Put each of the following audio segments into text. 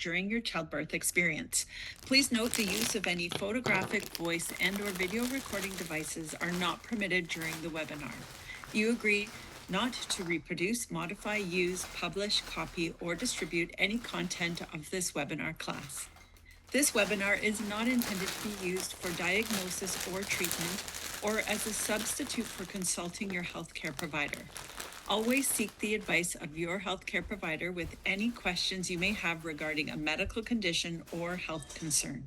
during your childbirth experience. Please note the use of any photographic, voice, and/or video recording devices are not permitted during the webinar. You agree not to reproduce, modify, use, publish, copy, or distribute any content of this webinar class. This webinar is not intended to be used for diagnosis or treatment or as a substitute for consulting your healthcare provider. Always seek the advice of your healthcare provider with any questions you may have regarding a medical condition or health concern.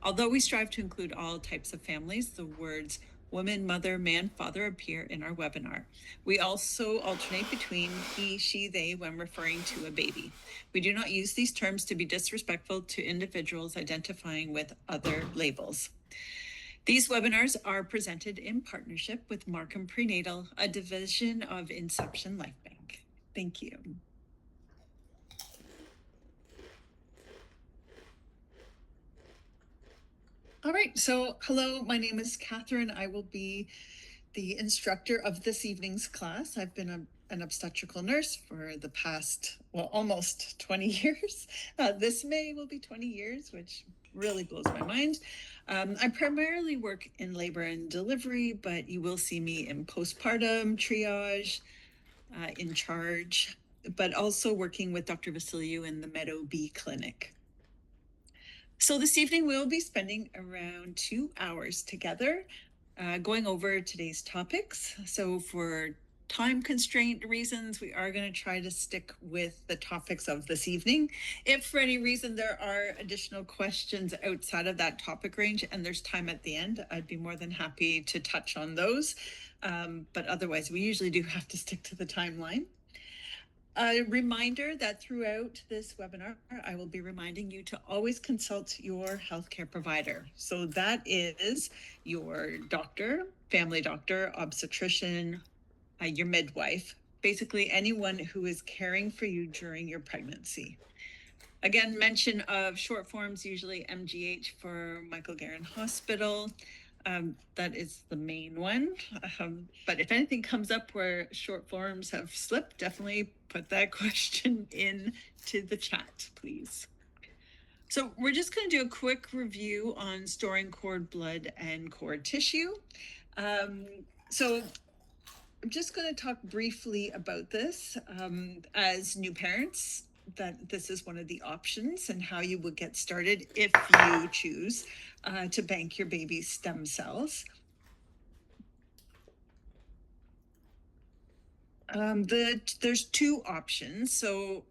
Although we strive to include all types of families, the words woman, mother, man, father appear in our webinar. We also alternate between he, she, they when referring to a baby. We do not use these terms to be disrespectful to individuals identifying with other labels. These webinars are presented in partnership with Markham Prenatal, a division of Inception Life Bank. Thank you. All right, so hello, my name is Catherine. I will be the instructor of this evening's class. I've been an obstetrical nurse for the past, well, almost 20 years. This May will be 20 years, which really blows my mind. I primarily work in labor and delivery, but you will see me in postpartum, triage, in charge, but also working with Dr. Vasiliou in the Meadow Bee Clinic. So this evening we'll be spending around 2 hours together going over today's topics. So for time constraint reasons, we are going to try to stick with the topics of this evening. If for any reason there are additional questions outside of that topic range and there's time at the end, I'd be more than happy to touch on those. But otherwise, we usually do have to stick to the timeline. A reminder that throughout this webinar, I will be reminding you to always consult your healthcare provider. So that is your doctor, family doctor, obstetrician, your midwife, basically anyone who is caring for you during your pregnancy. Again, mention of short forms, usually MGH for Michael Garron Hospital. That is the main one. But if anything comes up where short forms have slipped, definitely put that question into the chat, please. So we're just going to do a quick review on storing cord blood and cord tissue. So I'm just going to talk briefly about this as new parents, that this is one of the options and how you would get started if you choose to bank your baby's stem cells. There's two options. So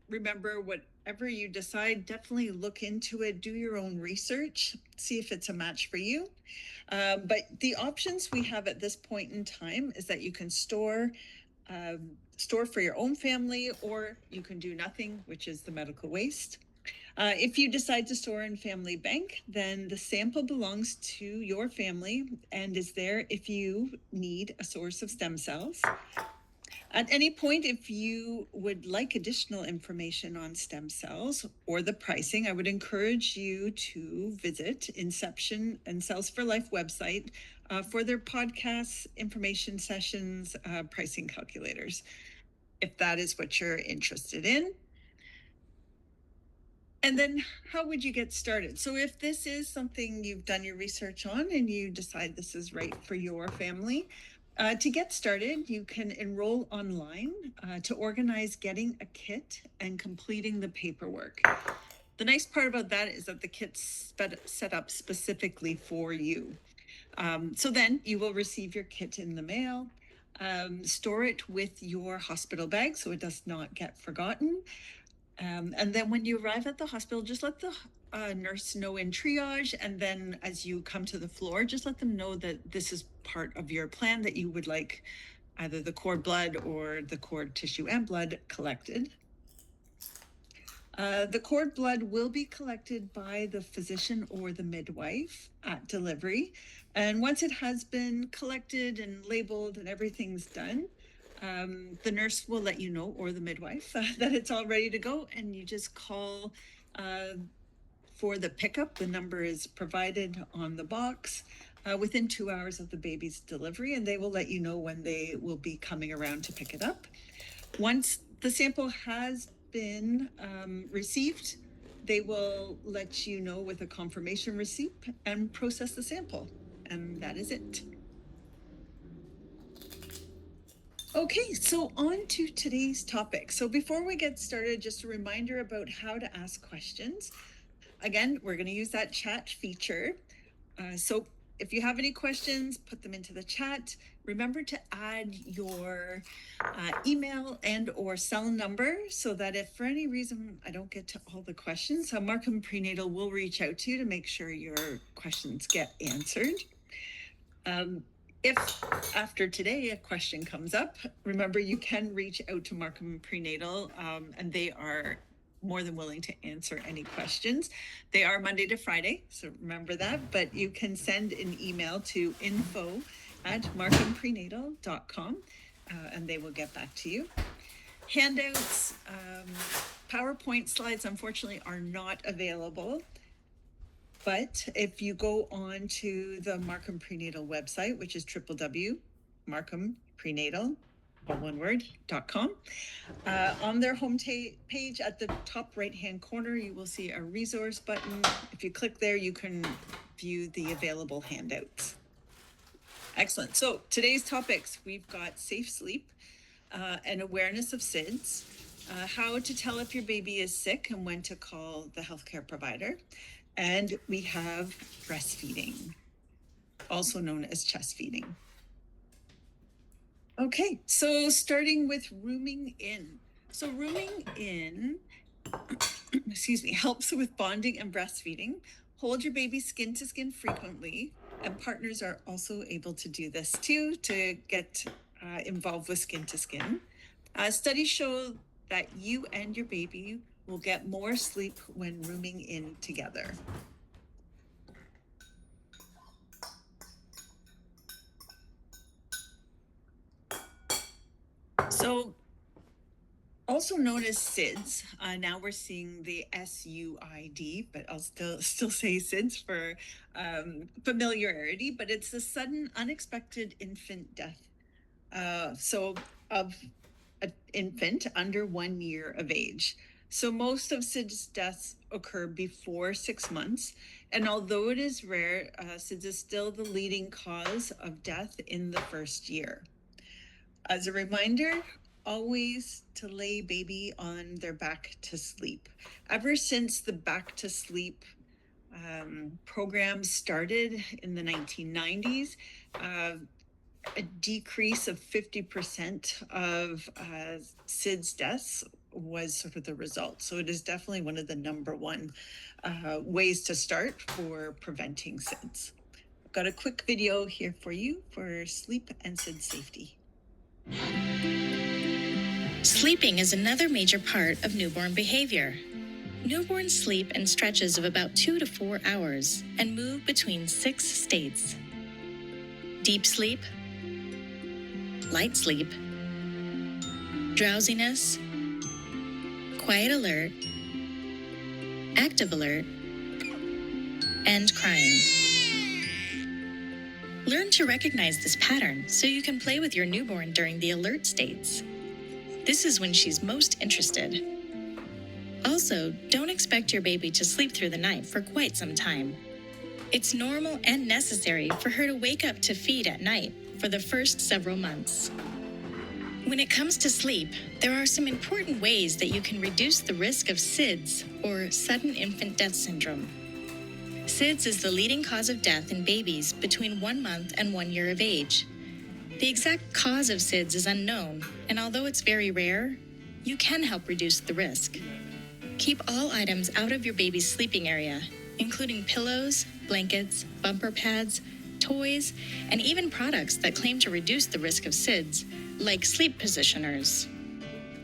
remember, whatever you decide, definitely look into it, do your own research, see if it's a match for you. But the options we have at this point in time is that you can store for your own family, or you can do nothing, which is the medical waste. If you decide to store in Family Bank, then the sample belongs to your family and is there if you need a source of stem cells. At any point, if you would like additional information on stem cells or the pricing, I would encourage you to visit Inception and Cells for Life website for their podcasts, information sessions, pricing calculators, if that is what you're interested in. And then how would you get started? So if this is something you've done your research on and you decide this is right for your family, to get started, you can enroll online to organize getting a kit and completing the paperwork. The nice part about that is that the kit's set up specifically for you. So then you will receive your kit in the mail, store it with your hospital bag so it does not get forgotten. And then when you arrive at the hospital, just let the nurse know in triage, and then as you come to the floor, just let them know that this is part of your plan, that you would like either the cord blood or the cord tissue and blood collected. The cord blood will be collected by the physician or the midwife at delivery. And once it has been collected and labeled and everything's done, the nurse will let you know, or the midwife, that it's all ready to go, and you just call for the pickup. The number is provided on the box within 2 hours of the baby's delivery, and they will let you know when they will be coming around to pick it up. Once the sample has been received, they will let you know with a confirmation receipt and process the sample. And that is it. Okay, so on to today's topic. So before we get started, just a reminder about how to ask questions. Again, we're going to use that chat feature. So if you have any questions, put them into the chat. Remember to add your email and or cell number so that if for any reason I don't get to all the questions, Markham Prenatal will reach out to you to make sure your questions get answered. If after today a question comes up, remember you can reach out to Markham Prenatal and they are more than willing to answer any questions. They are Monday to Friday, so remember that, but you can send an email to info@markhamprenatal.com and they will get back to you. Handouts, PowerPoint slides unfortunately are not available. But if you go on to the Markham Prenatal website, which is www.markhamprenatal.com, on their home page at the top right-hand corner, you will see a resource button. If you click there, you can view the available handouts. Excellent. So today's topics, we've got safe sleep and awareness of SIDS, how to tell if your baby is sick and when to call the healthcare provider. And we have breastfeeding, also known as chest feeding. Okay, so starting with rooming in. So rooming in, helps with bonding and breastfeeding. Hold your baby skin to skin frequently, and partners are also able to do this too, to get involved with skin to skin. Studies show that you and your baby will get more sleep when rooming in together. So, also known as SIDS, now we're seeing the SUID, but I'll still say SIDS for familiarity, but it's the sudden unexpected infant death. So of an infant under 1 year of age. So most of SIDS deaths occur before 6 months. And although it is rare, SIDS is still the leading cause of death in the first year. As a reminder, always to lay baby on their back to sleep. Ever since the back to sleep program started in the 1990s, a decrease of 50% of SIDS deaths was sort of the result. So it is definitely one of the number one ways to start for preventing SIDS. I've got a quick video here for you for sleep and SIDS safety. Sleeping is another major part of newborn behavior. Newborns sleep in stretches of about 2 to 4 hours and move between 6 states: deep sleep, light sleep, drowsiness, quiet alert, active alert, and crying. Learn to recognize this pattern so you can play with your newborn during the alert states. This is when she's most interested. Also, don't expect your baby to sleep through the night for quite some time. It's normal and necessary for her to wake up to feed at night for the first several months. When it comes to sleep, there are some important ways that you can reduce the risk of SIDS, or sudden infant death syndrome. SIDS is the leading cause of death in babies between 1 month and 1 year of age. The exact cause of SIDS is unknown, and although it's very rare, you can help reduce the risk. Keep all items out of your baby's sleeping area, including pillows, blankets, bumper pads, toys, and even products that claim to reduce the risk of SIDS, like sleep positioners.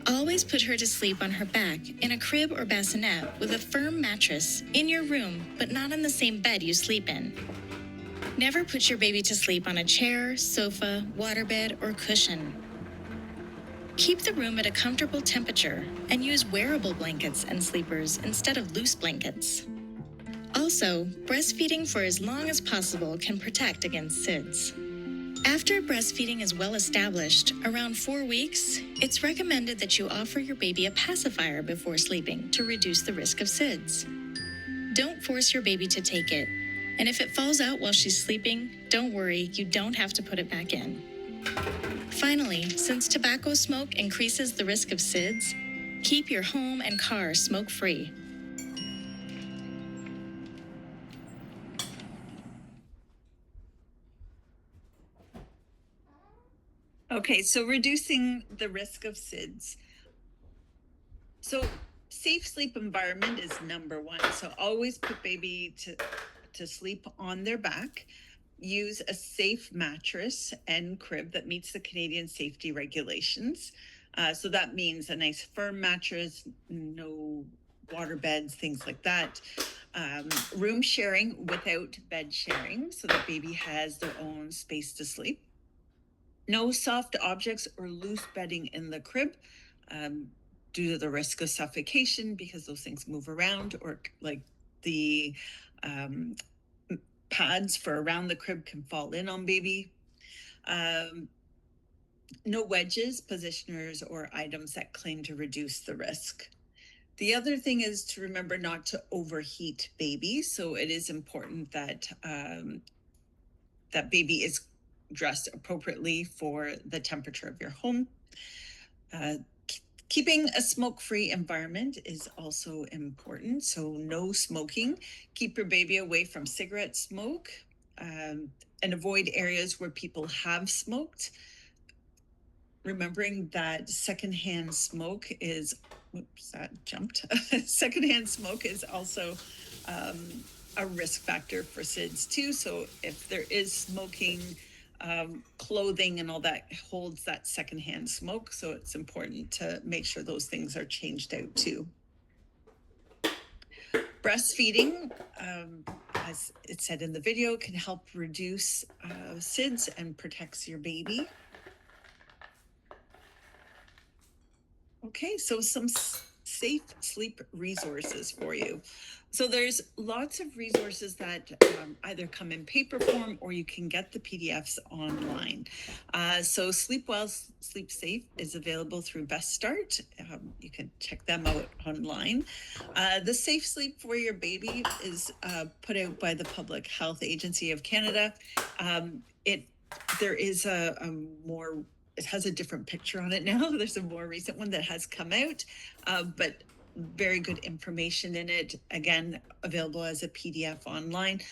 Always put her to sleep on her back in a crib or bassinet with a firm mattress in your room, but not in the same bed you sleep in. Never put your baby to sleep on a chair, sofa, waterbed, or cushion. Keep the room at a comfortable temperature and use wearable blankets and sleepers instead of loose blankets. Also, breastfeeding for as long as possible can protect against SIDS. After breastfeeding is well established, around 4 weeks, it's recommended that you offer your baby a pacifier before sleeping to reduce the risk of SIDS. Don't force your baby to take it, and if it falls out while she's sleeping, don't worry, you don't have to put it back in. Finally, since tobacco smoke increases the risk of SIDS, keep your home and car smoke-free. Okay, so reducing the risk of SIDS. So safe sleep environment is number one. So always put baby to sleep on their back. Use a safe mattress and crib that meets the Canadian safety regulations. So that means a nice firm mattress, no water beds, things like that. Room sharing without bed sharing, so that baby has their own space to sleep. No soft objects or loose bedding in the crib, due to the risk of suffocation, because those things move around, or like the pads for around the crib can fall in on baby. No wedges, positioners, or items that claim to reduce the risk. The other thing is to remember not to overheat baby. So it is important that that baby is dressed appropriately for the temperature of your home. Keeping a smoke-free environment is also important. So no smoking. Keep your baby away from cigarette smoke, and avoid areas where people have smoked. Remembering that secondhand smoke is, oops, that jumped. Secondhand smoke is also a risk factor for SIDS too. So if there is smoking, clothing and all that holds that secondhand smoke. So it's important to make sure those things are changed out too. Breastfeeding, as it said in the video, can help reduce SIDS and protects your baby. Okay, so some safe sleep resources for you. So there's lots of resources that either come in paper form or you can get the PDFs online. So Sleep Well, Sleep Safe is available through Best Start. You can check them out online. The Safe Sleep for Your Baby is put out by the Public Health Agency of Canada. There is it has a different picture on it now. There's a more recent one that has come out, but very good information in it. Again, available as a PDF online.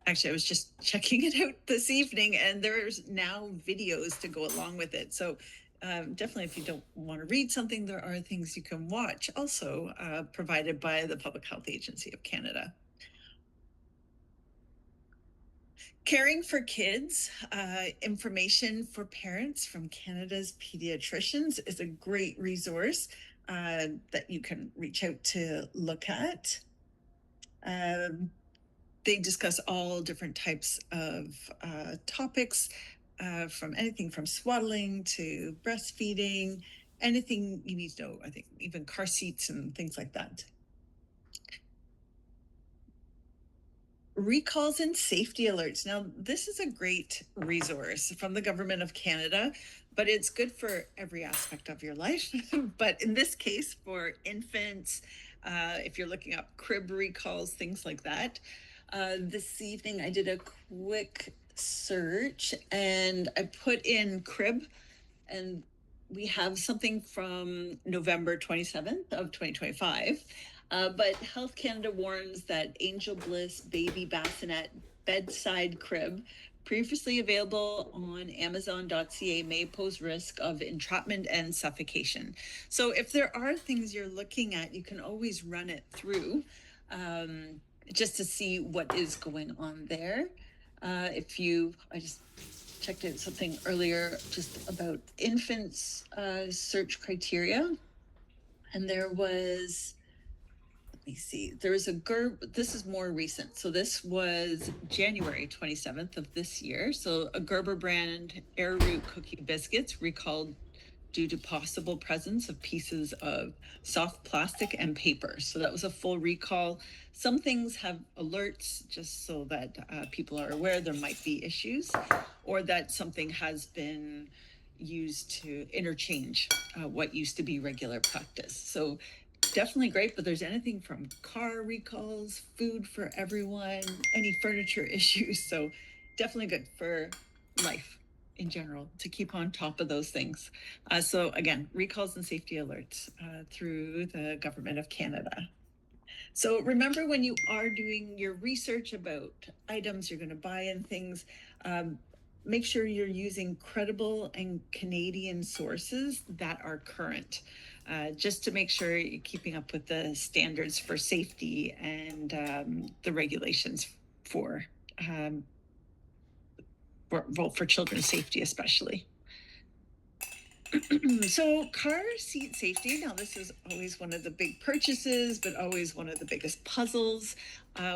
Actually, I was just checking it out this evening, and there's now videos to go along with it. So definitely, if you don't want to read something, there are things you can watch, also provided by the Public Health Agency of Canada. Caring for Kids, information for parents from Canada's pediatricians is a great resource that you can reach out to look at. They discuss all different types of topics, from anything from swaddling to breastfeeding, anything you need to know, I think even car seats and things like that. Recalls and safety alerts. Now, this is a great resource from the Government of Canada, but it's good for every aspect of your life. But in this case, for infants, if you're looking up crib recalls, things like that. This evening, I did a quick search and I put in crib, and we have something from November 27th of 2025. But Health Canada warns that Angel Bliss Baby Bassinet Bedside Crib, previously available on Amazon.ca, may pose risk of entrapment and suffocation. So if there are things you're looking at, you can always run it through just to see what is going on there. I just checked out something earlier just about infants search criteria, and there was, let me see, there was a Gerber, this is more recent. So this was January 27th of this year. So a Gerber brand arrowroot cookie biscuits recalled due to possible presence of pieces of soft plastic and paper. So that was a full recall. Some things have alerts just so that people are aware there might be issues, or that something has been used to interchange what used to be regular practice. So definitely great, but there's anything from car recalls, food for everyone, any furniture issues. So definitely good for life in general to keep on top of those things. So again, recalls and safety alerts through the Government of Canada. So remember, when you are doing your research about items you're going to buy and things, make sure you're using credible and Canadian sources that are current, just to make sure you're keeping up with the standards for safety and the regulations for children's safety, especially. So car seat safety, now this is always one of the big purchases, but always one of the biggest puzzles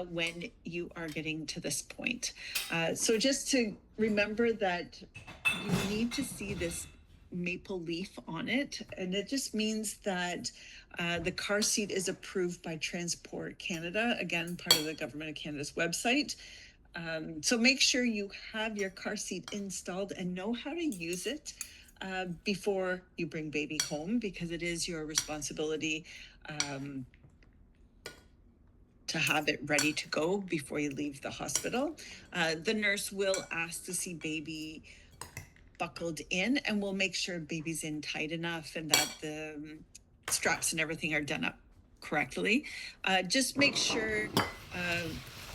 when you are getting to this point. So just to remember that you need to see this maple leaf on it, and it just means that the car seat is approved by Transport Canada, again, part of the Government of Canada's website. So make sure you have your car seat installed and know how to use it before you bring baby home, because it is your responsibility to have it ready to go before you leave the hospital. The nurse will ask to see baby buckled in, and we'll make sure baby's in tight enough and that the straps and everything are done up correctly. Just make sure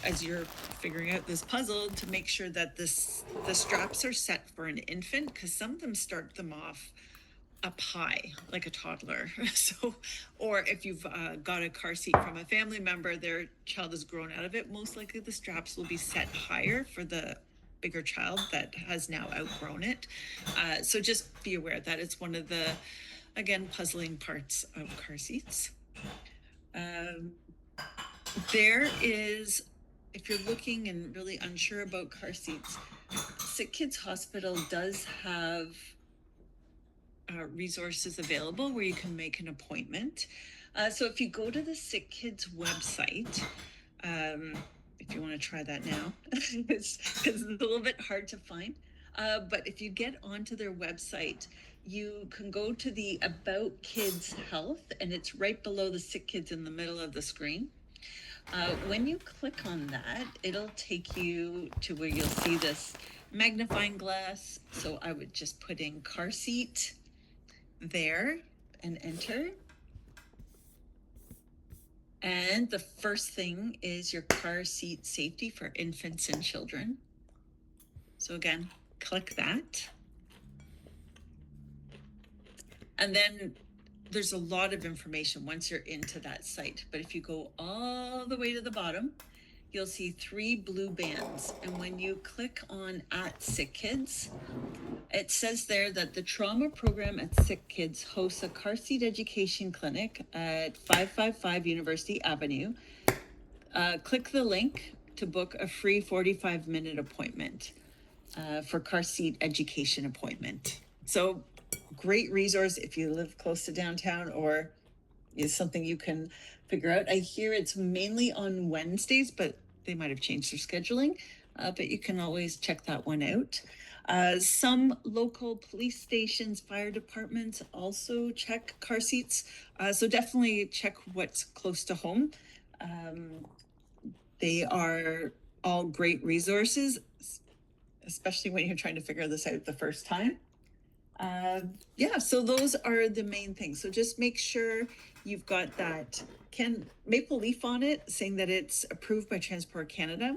as you're figuring out this puzzle to make sure that the straps are set for an infant, because some of them start them off up high like a toddler. So, or if you've got a car seat from a family member, their child has grown out of it, most likely the straps will be set higher for the bigger child that has now outgrown it. So just be aware that it's one of the, again, puzzling parts of car seats. There is, if you're looking and really unsure about car seats, Sick Kids Hospital does have resources available where you can make an appointment. So if you go to the Sick Kids website, if you want to try that now, it's a little bit hard to find. But if you get onto their website, you can go to the About Kids Health, and it's right below the Sick Kids in the middle of the screen. When you click on that, it'll take you to where you'll see this magnifying glass. So I would just put in car seat there and enter. And the first thing is your car seat safety for infants and children. So again, click that. And then there's a lot of information once you're into that site. But if you go all the way to the bottom, you'll see 3 blue bands. And when you click on at Sick Kids, it says there that the trauma program at Sick Kids hosts a car seat education clinic at 555 University Avenue. Click the link to book a free 45-minute appointment for car seat education appointment. So great resource if you live close to downtown, or is something you can figure out. I hear it's mainly on Wednesdays, but they might have changed their scheduling, but you can always check that one out. Some local police stations, fire departments also check car seats. So definitely check what's close to home. They are all great resources, especially when you're trying to figure this out the first time. Yeah, so those are the main things. So just make sure you've got that maple leaf on it saying that it's approved by Transport Canada,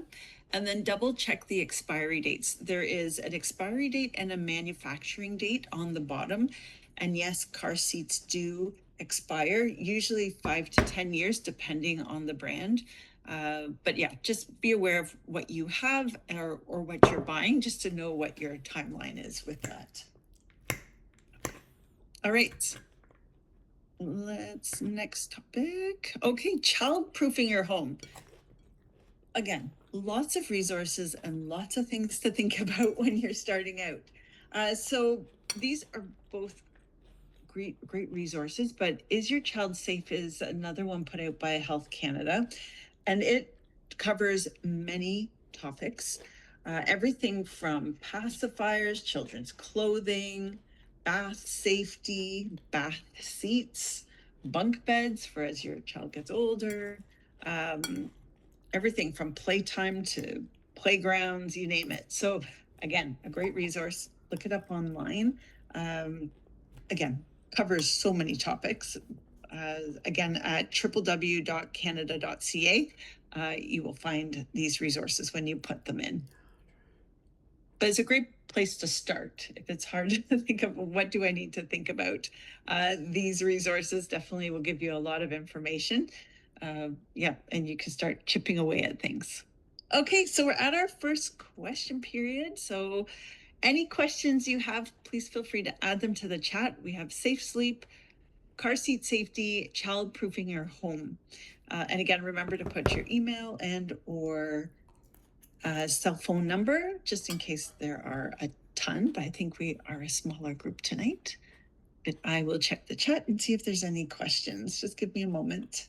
and then double check the expiry dates. There is an expiry date and a manufacturing date on the bottom. And yes, car seats do expire, usually 5 to 10 years, depending on the brand. But yeah, just be aware of what you have or what you're buying, just to know what your timeline is with that. All right, next topic. Okay, child-proofing your home. Again, lots of resources and lots of things to think about when you're starting out. So these are both great resources, but Is Your Child Safe is another one put out by Health Canada, and it covers many topics, everything from pacifiers, children's clothing, bath safety, bath seats, bunk beds for as your child gets older, everything from playtime to playgrounds, you name it. So again, a great resource. Look it up online. Again, covers so many topics. Again, at www.canada.ca, you will find these resources when you put them in. But it's a great place to start. If it's hard to think of what do I need to think about, these resources definitely will give you a lot of information. Yeah, and you can start chipping away at things. Okay, so we're at our first question period. So any questions you have, please feel free to add them to the chat. We have safe sleep, car seat safety, child proofing your home. And again, remember to put your email and or cell phone number, just in case there are a ton, but I think we are a smaller group tonight. But I will check the chat and see if there's any questions. Just give me a moment.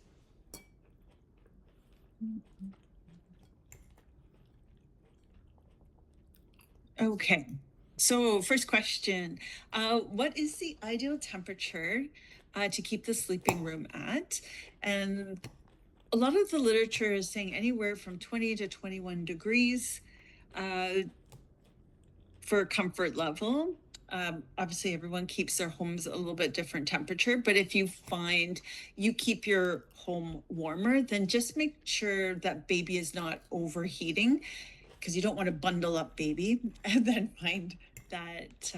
Okay, so first question, what is the ideal temperature to keep the sleeping room at? And a lot of the literature is saying anywhere from 20 to 21 degrees for comfort level. Obviously, everyone keeps their homes a little bit different temperature, but if you find you keep your home warmer, then just make sure that baby is not overheating, because you don't want to bundle up baby and then find that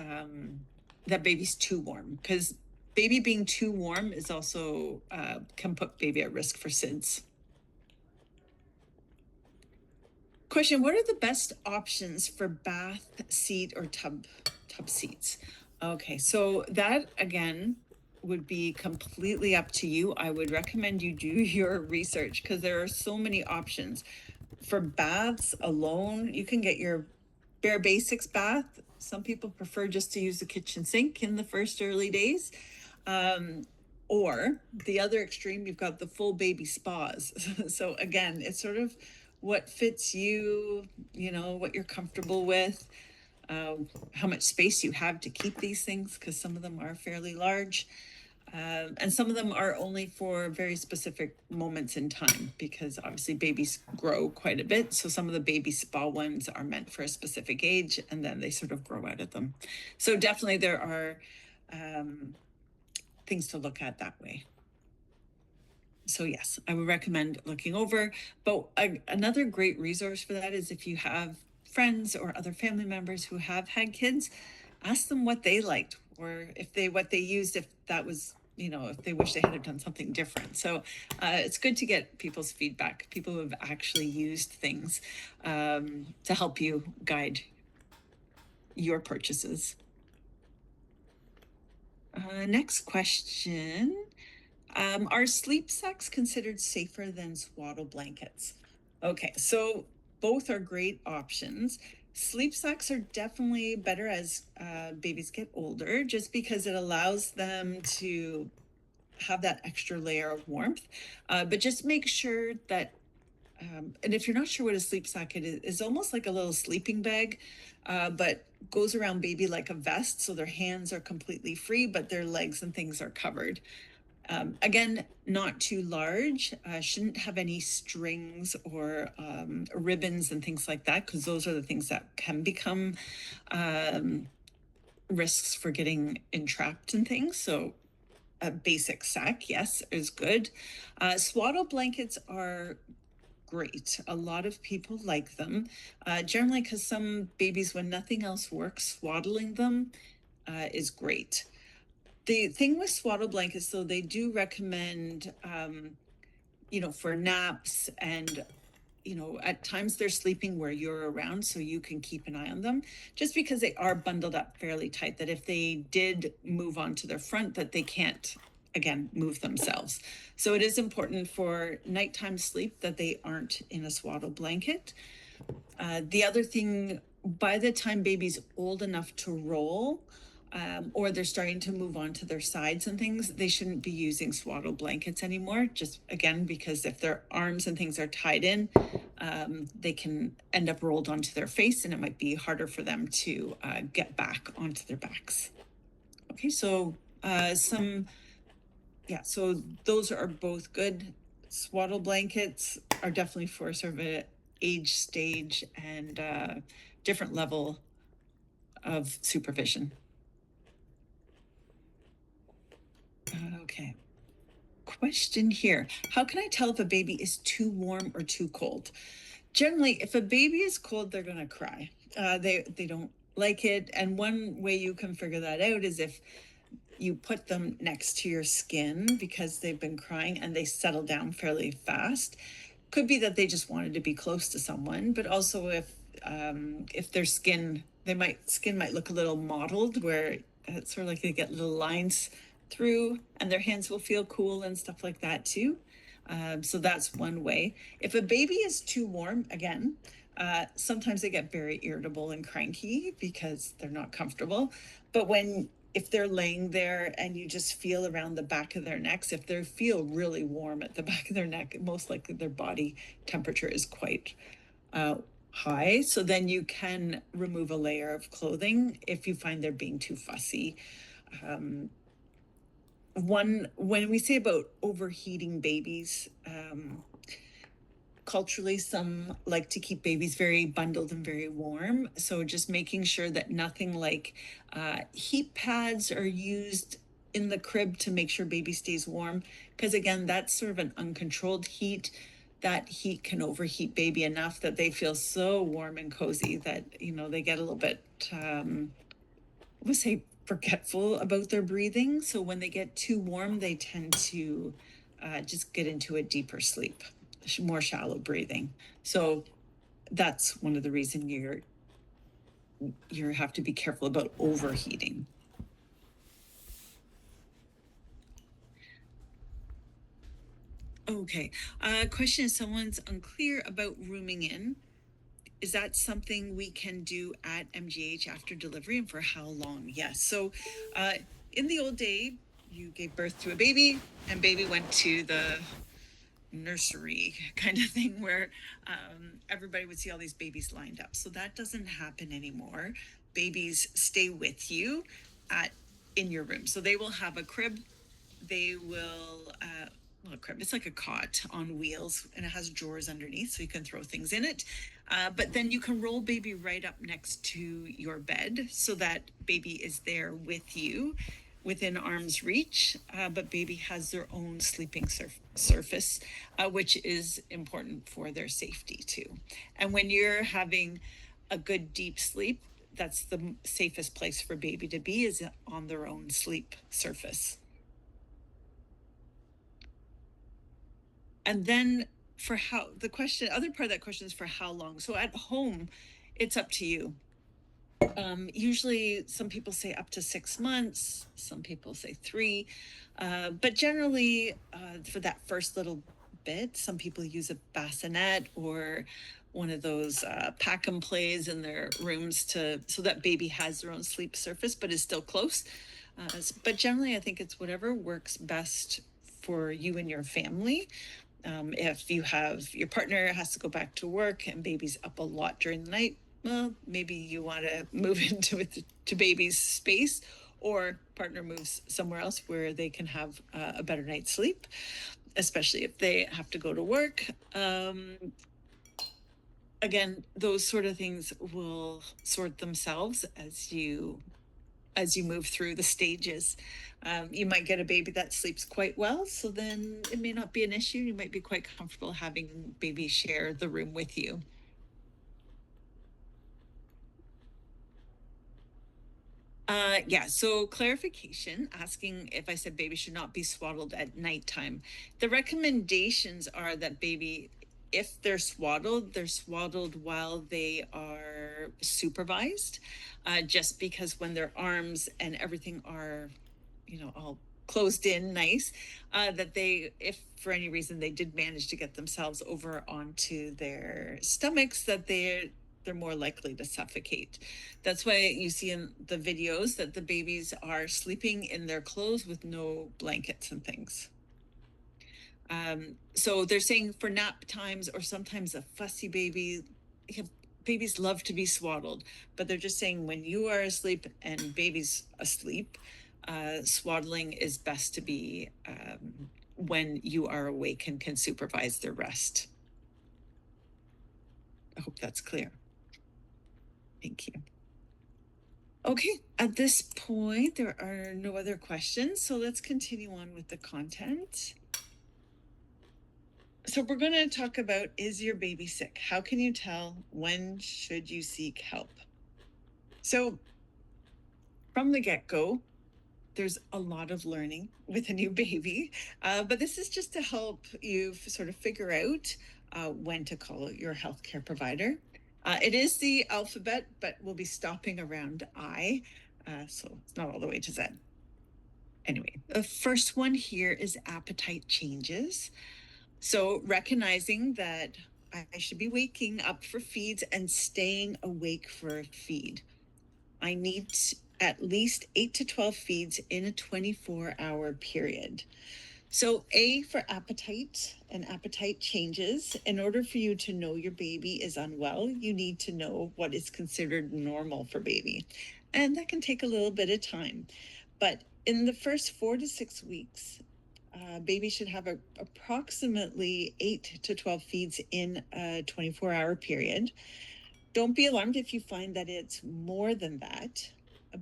that baby's too warm, because baby being too warm is also can put baby at risk for SIDS. Question, what are the best options for bath seat or tub seats? Okay, so that again would be completely up to you. I would recommend you do your research, because there are so many options. For baths alone, you can get your bare basics bath. Some people prefer just to use the kitchen sink in the first early days. Or the other extreme, you've got the full baby spas. So again, it's sort of what fits you, you know, what you're comfortable with, how much space you have to keep these things, because some of them are fairly large. And some of them are only for very specific moments in time, because obviously babies grow quite a bit. So some of the baby spa ones are meant for a specific age, and then they sort of grow out of them. So definitely there are things to look at that way. So yes, I would recommend looking over. But another great resource for that is if you have friends or other family members who have had kids, ask them what they liked, or what they used, if that was, you know, if they wish they had done something different. So it's good to get people's feedback, people who have actually used things, to help you guide your purchases. Next question. Are sleep sacks considered safer than swaddle blankets? Okay, so both are great options. Sleep sacks are definitely better as babies get older, just because it allows them to have that extra layer of warmth. But just make sure that, and if you're not sure what a sleep sack it is, it's almost like a little sleeping bag, but goes around baby like a vest, so their hands are completely free, but their legs and things are covered. Again, not too large, shouldn't have any strings or ribbons and things like that, because those are the things that can become risks for getting entrapped and things. So a basic sack, yes, is good. Swaddle blankets are great. A lot of people like them, generally because some babies, when nothing else works, swaddling them is great. The thing with swaddle blankets, though, they do recommend, you know, for naps, and, you know, at times they're sleeping where you're around, so you can keep an eye on them, just because they are bundled up fairly tight, that if they did move onto their front, that they can't, again, move themselves. So it is important for nighttime sleep that they aren't in a swaddle blanket. The other thing, by the time baby's old enough to roll, or they're starting to move on to their sides and things, they shouldn't be using swaddle blankets anymore. Just again, because if their arms and things are tied in, they can end up rolled onto their face and it might be harder for them to get back onto their backs. Okay, so so those are both good. Swaddle blankets are definitely for sort of a age stage and different level of supervision. Okay. Question here. How can I tell if a baby is too warm or too cold? Generally, if a baby is cold, they're going to cry. They don't like it. And one way you can figure that out is if you put them next to your skin because they've been crying and they settle down fairly fast. Could be that they just wanted to be close to someone, but also if their skin might look a little mottled, where it's sort of like they get little lines through, and their hands will feel cool and stuff like that too. So that's one way. If a baby is too warm, again, sometimes they get very irritable and cranky because they're not comfortable. But if they're laying there and you just feel around the back of their necks, if they feel really warm at the back of their neck, most likely their body temperature is quite high. So then you can remove a layer of clothing if you find they're being too fussy. When we say about overheating babies, culturally, some like to keep babies very bundled and very warm. So just making sure that nothing like heat pads are used in the crib to make sure baby stays warm. Because again, that's sort of an uncontrolled heat. That heat can overheat baby enough that they feel so warm and cozy that, they get a little bit, I would say, forgetful about their breathing. So when they get too warm, they tend to just get into a deeper sleep, more shallow breathing. So that's one of the reasons you have to be careful about overheating. Okay. Question is, someone's unclear about rooming in. Is that something we can do at MGH after delivery, and for how long? Yes. So in the old day, you gave birth to a baby and baby went to the nursery kind of thing where everybody would see all these babies lined up. So that doesn't happen anymore. Babies stay with you in your room. So they will have a crib. They will well, a crib. It's like a cot on wheels, and it has drawers underneath, so you can throw things in it. But then you can roll baby right up next to your bed, so that baby is there with you, within arm's reach. But baby has their own sleeping surface, which is important for their safety too. And when you're having a good deep sleep, that's the safest place for baby to be, is on their own sleep surface. And then other part of that question is for how long. So at home, it's up to you. Usually some people say up to 6 months, some people say 3, but generally for that first little bit, some people use a bassinet or one of those pack and plays in their rooms so that baby has their own sleep surface but is still close. But generally I think it's whatever works best for you and your family. If your partner has to go back to work and baby's up a lot during the night, well, maybe you want to move into to baby's space, or partner moves somewhere else where they can have a better night's sleep, especially if they have to go to work. Again, those sort of things will sort themselves as you move through the stages. You might get a baby that sleeps quite well, so then it may not be an issue. You might be quite comfortable having baby share the room with you. Yeah, so clarification, asking if I said baby should not be swaddled at nighttime. The recommendations are that baby, if they're swaddled while they are supervised, just because when their arms and everything are, all closed in nice, that if for any reason they did manage to get themselves over onto their stomachs, that they're more likely to suffocate. That's why you see in the videos that the babies are sleeping in their clothes with no blankets and things. So they're saying for nap times or sometimes a fussy baby, babies love to be swaddled, but they're just saying when you are asleep and baby's asleep, swaddling is best to be when you are awake and can supervise their rest. I hope that's clear. Thank you. Okay, at this point, there are no other questions, so let's continue on with the content. So we're going to talk about, is your baby sick? How can you tell? When should you seek help? So from the get-go, there's a lot of learning with a new baby, but this is just to help you sort of figure out when to call your healthcare provider. It is the alphabet, but we'll be stopping around I, so it's not all the way to Z. Anyway, the first one here is appetite changes. So recognizing that I should be waking up for feeds and staying awake for a feed. I need at least 8 to 12 feeds in a 24-hour period. So A for appetite and appetite changes. In order for you to know your baby is unwell, you need to know what is considered normal for baby. And that can take a little bit of time. But in the first 4 to 6 weeks, baby should have approximately 8 to 12 feeds in a 24-hour period. Don't be alarmed if you find that it's more than that,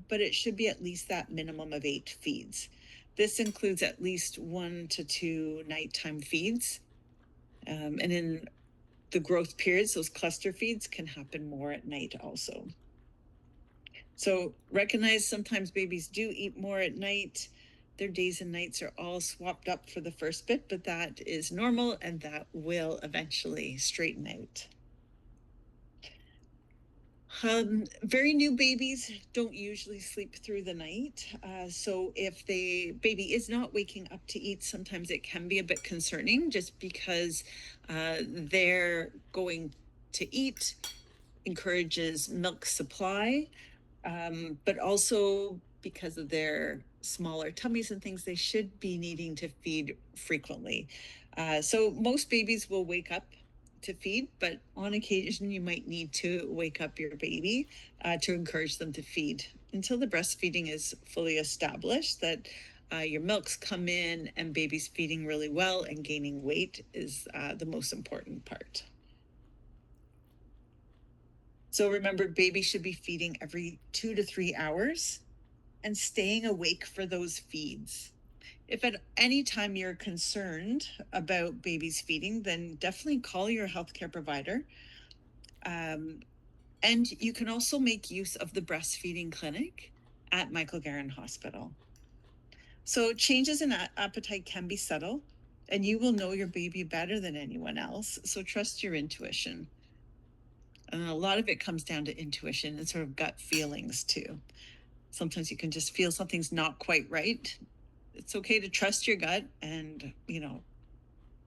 but it should be at least that minimum of 8 feeds. This includes at least 1 to 2 nighttime feeds. And in the growth periods, those cluster feeds can happen more at night also. So recognize sometimes babies do eat more at night. Their days and nights are all swapped up for the first bit, but that is normal and that will eventually straighten out. Very new babies don't usually sleep through the night. So if the baby is not waking up to eat, sometimes it can be a bit concerning just because they're going to eat encourages milk supply, but also because of their smaller tummies and things, they should be needing to feed frequently. So most babies will wake up to feed, but on occasion you might need to wake up your baby to encourage them to feed until the breastfeeding is fully established, that your milks come in and baby's feeding really well and gaining weight is the most important part. So remember, baby should be feeding every 2 to 3 hours and staying awake for those feeds. If at any time you're concerned about baby's feeding, then definitely call your healthcare provider. And you can also make use of the breastfeeding clinic at Michael Garron Hospital. So changes in appetite can be subtle, and you will know your baby better than anyone else. So trust your intuition. And a lot of it comes down to intuition and sort of gut feelings too. Sometimes you can just feel something's not quite right. It's okay to trust your gut and,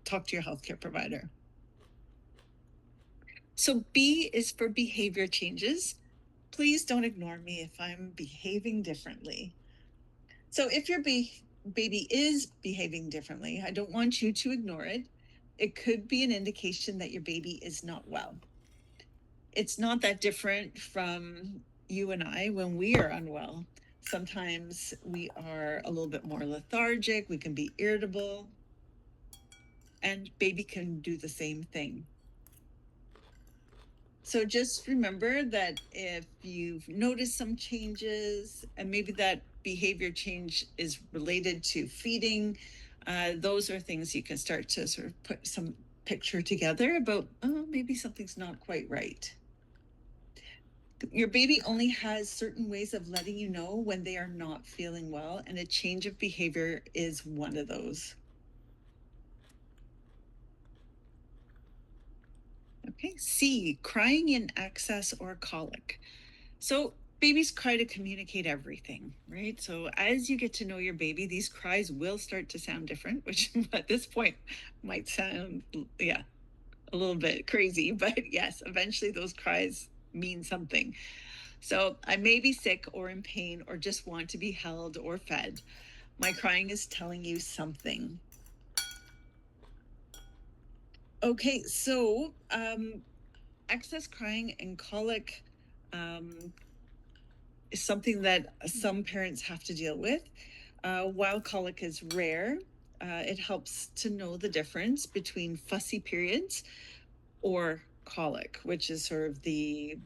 talk to your healthcare provider. So B is for behavior changes. Please don't ignore me if I'm behaving differently. So if your baby is behaving differently, I don't want you to ignore it. It could be an indication that your baby is not well. It's not that different from you and I when we are unwell. Sometimes we are a little bit more lethargic, we can be irritable, and baby can do the same thing. So just remember that if you've noticed some changes and maybe that behavior change is related to feeding, those are things you can start to sort of put some picture together about, oh, maybe something's not quite right. Your baby only has certain ways of letting you know when they are not feeling well, and a change of behavior is one of those. Okay, C, crying in excess or colic. So babies cry to communicate everything, right? So as you get to know your baby, these cries will start to sound different, which at this point might sound, a little bit crazy, but yes, eventually those cries mean something. So I may be sick or in pain or just want to be held or fed. My crying is telling you something. Okay, so excess crying and colic um, is something that some parents have to deal with. While colic is rare, it helps to know the difference between fussy periods or colic, which is sort of the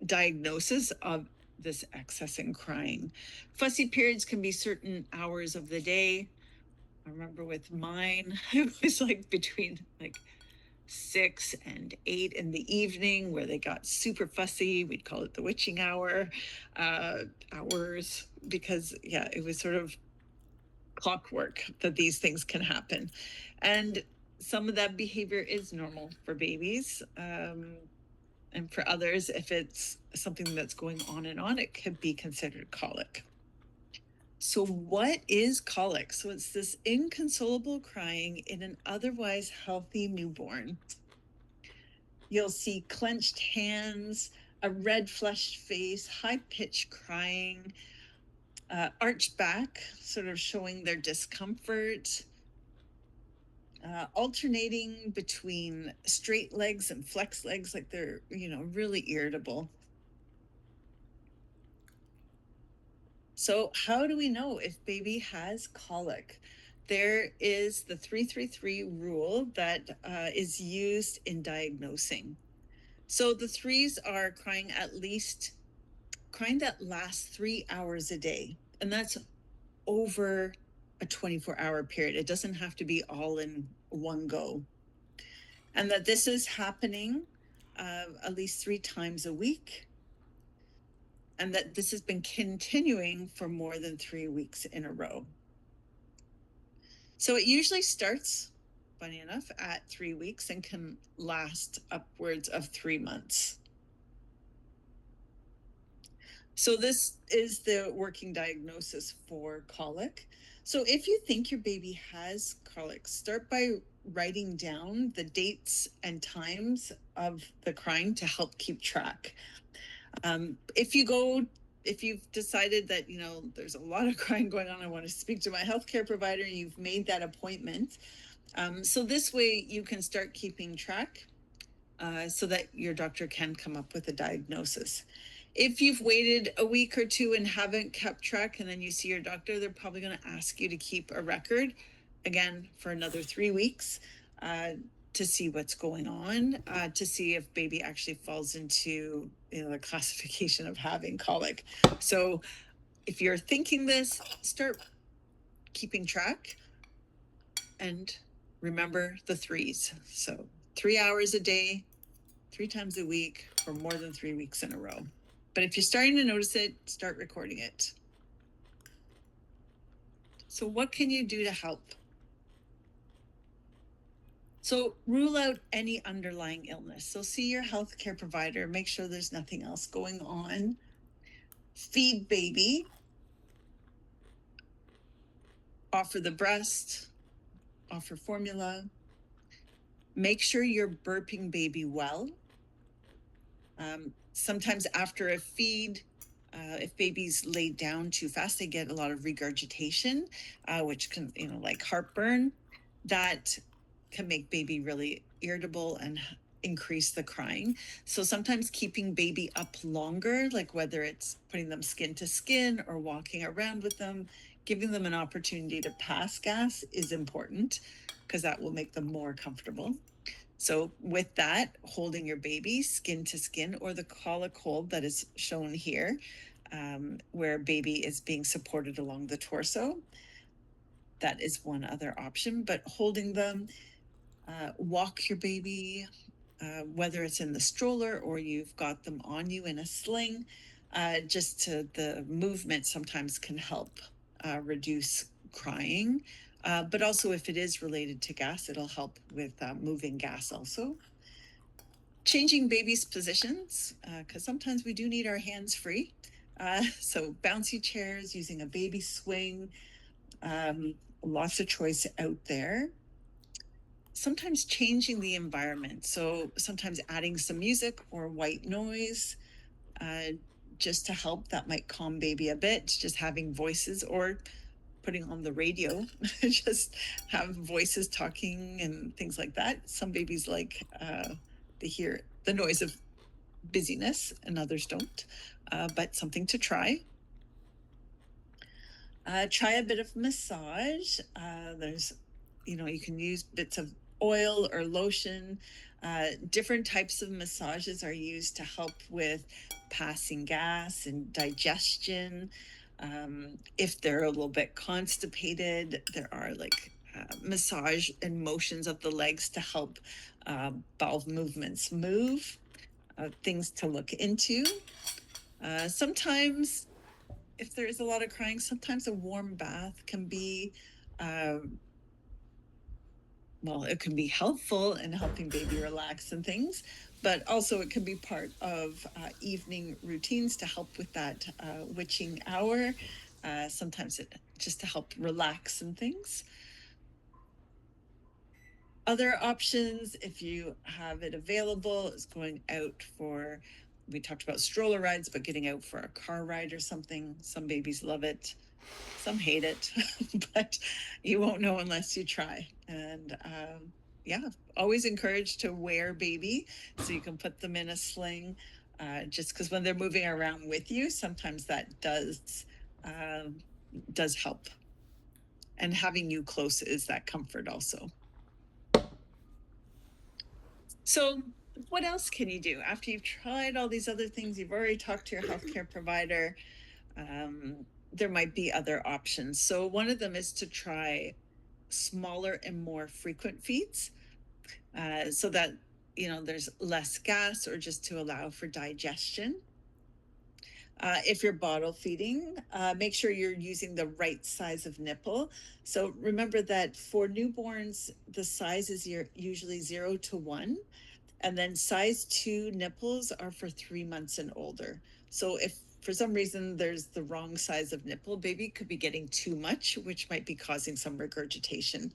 diagnosis of this excess in crying. Fussy periods can be certain hours of the day. I remember with mine, it was like between like 6 and 8 in the evening where they got super fussy. We'd call it the witching hour, hours, because yeah, it was sort of clockwork that these things can happen. And some of that behavior is normal for babies. And for others, if it's something that's going on and on, it could be considered colic. So, what is colic? So, it's this inconsolable crying in an otherwise healthy newborn. You'll see clenched hands, a red flushed face, high pitched crying, arched back, sort of showing their discomfort, alternating between straight legs and flex legs, like they're, really irritable. So, how do we know if baby has colic? There is the 333 rule that is used in diagnosing. So, the threes are crying that lasts 3 hours a day. And that's over a 24-hour period. It doesn't have to be all in one go. And that this is happening at least 3 times a week, and that this has been continuing for more than 3 weeks in a row. So it usually starts, funny enough, at 3 weeks and can last upwards of 3 months. So this is the working diagnosis for colic. So if you think your baby has colic, start by writing down the dates and times of the crying to help keep track. If you've decided that there's a lot of crying going on, I want to speak to my healthcare provider, and you've made that appointment. So this way you can start keeping track, so that your doctor can come up with a diagnosis. If you've waited a week or two and haven't kept track, and then you see your doctor, they're probably going to ask you to keep a record again for another 3 weeks, to see what's going on, to see if baby actually falls into the classification of having colic. So if you're thinking this, start keeping track and remember the threes. So 3 hours a day, 3 times a week, for more than 3 weeks in a row. But if you're starting to notice it, start recording it. So what can you do to help? So rule out any underlying illness. So see your healthcare provider, make sure there's nothing else going on. Feed baby. Offer the breast. Offer formula. Make sure you're burping baby well. Sometimes after a feed, if baby's laid down too fast, they get a lot of regurgitation, which can, like heartburn. That can make baby really irritable and increase the crying. So sometimes keeping baby up longer, like whether it's putting them skin to skin or walking around with them, giving them an opportunity to pass gas is important, because that will make them more comfortable. So with that, holding your baby skin to skin, or the colic hold that is shown here, where baby is being supported along the torso. That is one other option, but holding them, walk your baby, whether it's in the stroller or you've got them on you in a sling. The movement sometimes can help reduce crying. But also, if it is related to gas, it'll help with moving gas also. Changing baby's positions, because sometimes we do need our hands free. So bouncy chairs, using a baby swing, lots of choice out there. Sometimes changing the environment. So sometimes adding some music or white noise, just to help. That might calm baby a bit, just having voices or putting on the radio, just have voices talking and things like that. Some babies like to hear the noise of busyness and others don't, but something to try. Try a bit of massage. There's, you can use bits of oil or lotion. Different types of massages are used to help with passing gas and digestion. If they're a little bit constipated, there are like massage and motions of the legs to help bowel movements move. Things to look into. Sometimes if there's a lot of crying, sometimes a warm bath can be, well, it can be helpful in helping baby relax and things, but also it can be part of evening routines to help with that witching hour. Sometimes it just to help relax and things. Other options, if you have it available, is going out for, we talked about stroller rides, but getting out for a car ride or something. Some babies love it, some hate it, but you won't know unless you try. And yeah, always encouraged to wear baby so you can put them in a sling. Just because when they're moving around with you, sometimes that does help. And having you close is that comfort also. So what else can you do after you've tried all these other things? You've already talked to your healthcare provider. There might be other options. So one of them is to try smaller and more frequent feeds, so that there's less gas, or just to allow for digestion. If you're bottle feeding, make sure you're using the right size of nipple. So remember that for newborns, the size is usually 0 to 1. And then size 2 nipples are for 3 months and older. So if for some reason there's the wrong size of nipple, baby could be getting too much, which might be causing some regurgitation,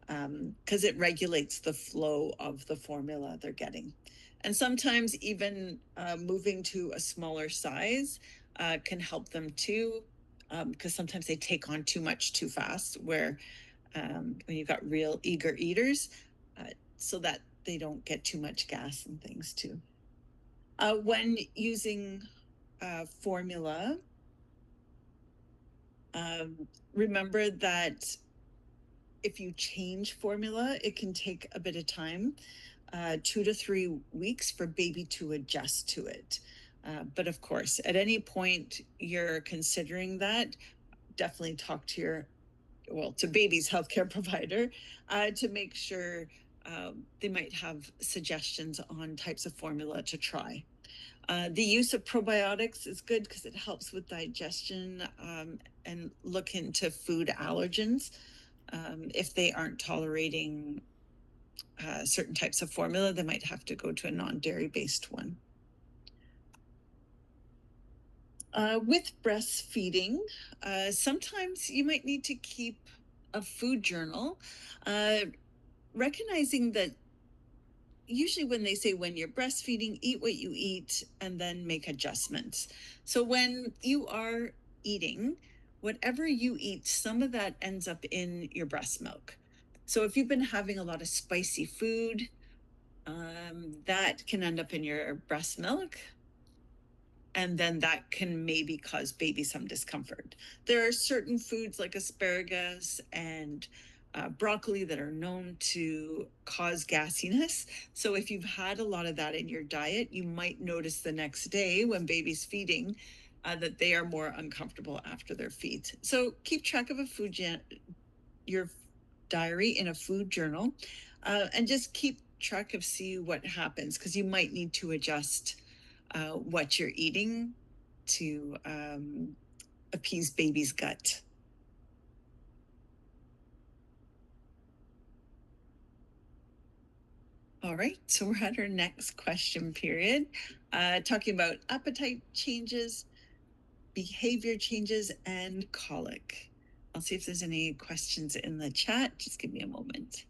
because it regulates the flow of the formula they're getting. And sometimes even moving to a smaller size can help them too, because sometimes they take on too much too fast, where when you've got real eager eaters, so that they don't get too much gas and things too. When using formula, remember that if you change formula, it can take a bit of time, 2 to 3 weeks for baby to adjust to it. But of course, at any point you're considering that, definitely talk to baby's healthcare provider to make sure. They might have suggestions on types of formula to try. The use of probiotics is good because it helps with digestion, and look into food allergens. If they aren't tolerating certain types of formula, they might have to go to a non-dairy based one. With breastfeeding, sometimes you might need to keep a food journal, recognizing that usually when they say when you're breastfeeding, eat what you eat and then make adjustments. So when you are eating, whatever you eat, some of that ends up in your breast milk. So if you've been having a lot of spicy food, that can end up in your breast milk. And then that can maybe cause baby some discomfort. There are certain foods like asparagus and broccoli that are known to cause gassiness. So if you've had a lot of that in your diet, you might notice the next day when baby's feeding that they are more uncomfortable after their feed. So keep track of your diary in a food journal, and just keep track of see what happens, because you might need to adjust what you're eating to appease baby's gut. All right, so we're at our next question period, talking about appetite changes, behavior changes, and colic. I'll see if there's any questions in the chat. Just give me a moment.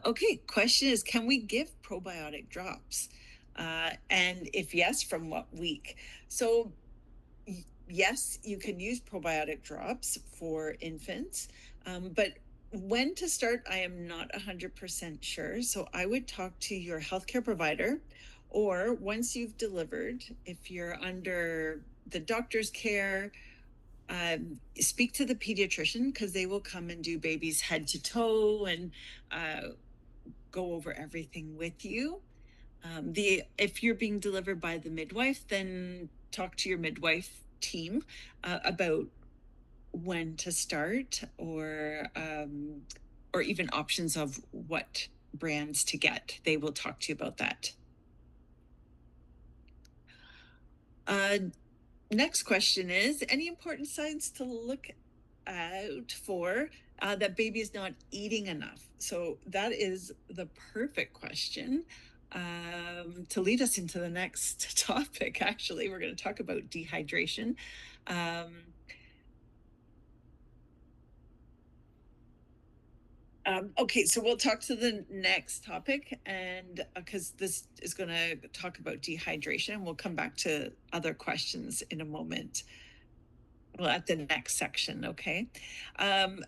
Okay, question is, can we give probiotic drops? And if yes, from what week? So yes, you can use probiotic drops for infants, but when to start, I am not 100% sure. So I would talk to your healthcare provider, or once you've delivered, if you're under the doctor's care, speak to the pediatrician because they will come and do babies head to toe and go over everything with you. The if you're being delivered by the midwife, then talk to your midwife team about when to start, or even options of what brands to get. They will talk to you about that. Uh, Next question is, any important signs to look out for that baby is not eating enough? So that is the perfect question to lead us into the next topic. Actually, we're going to talk about dehydration. Okay, so we'll talk to the next topic, and because this is going to talk about dehydration, we'll come back to other questions in a moment. Well, at the next section, okay?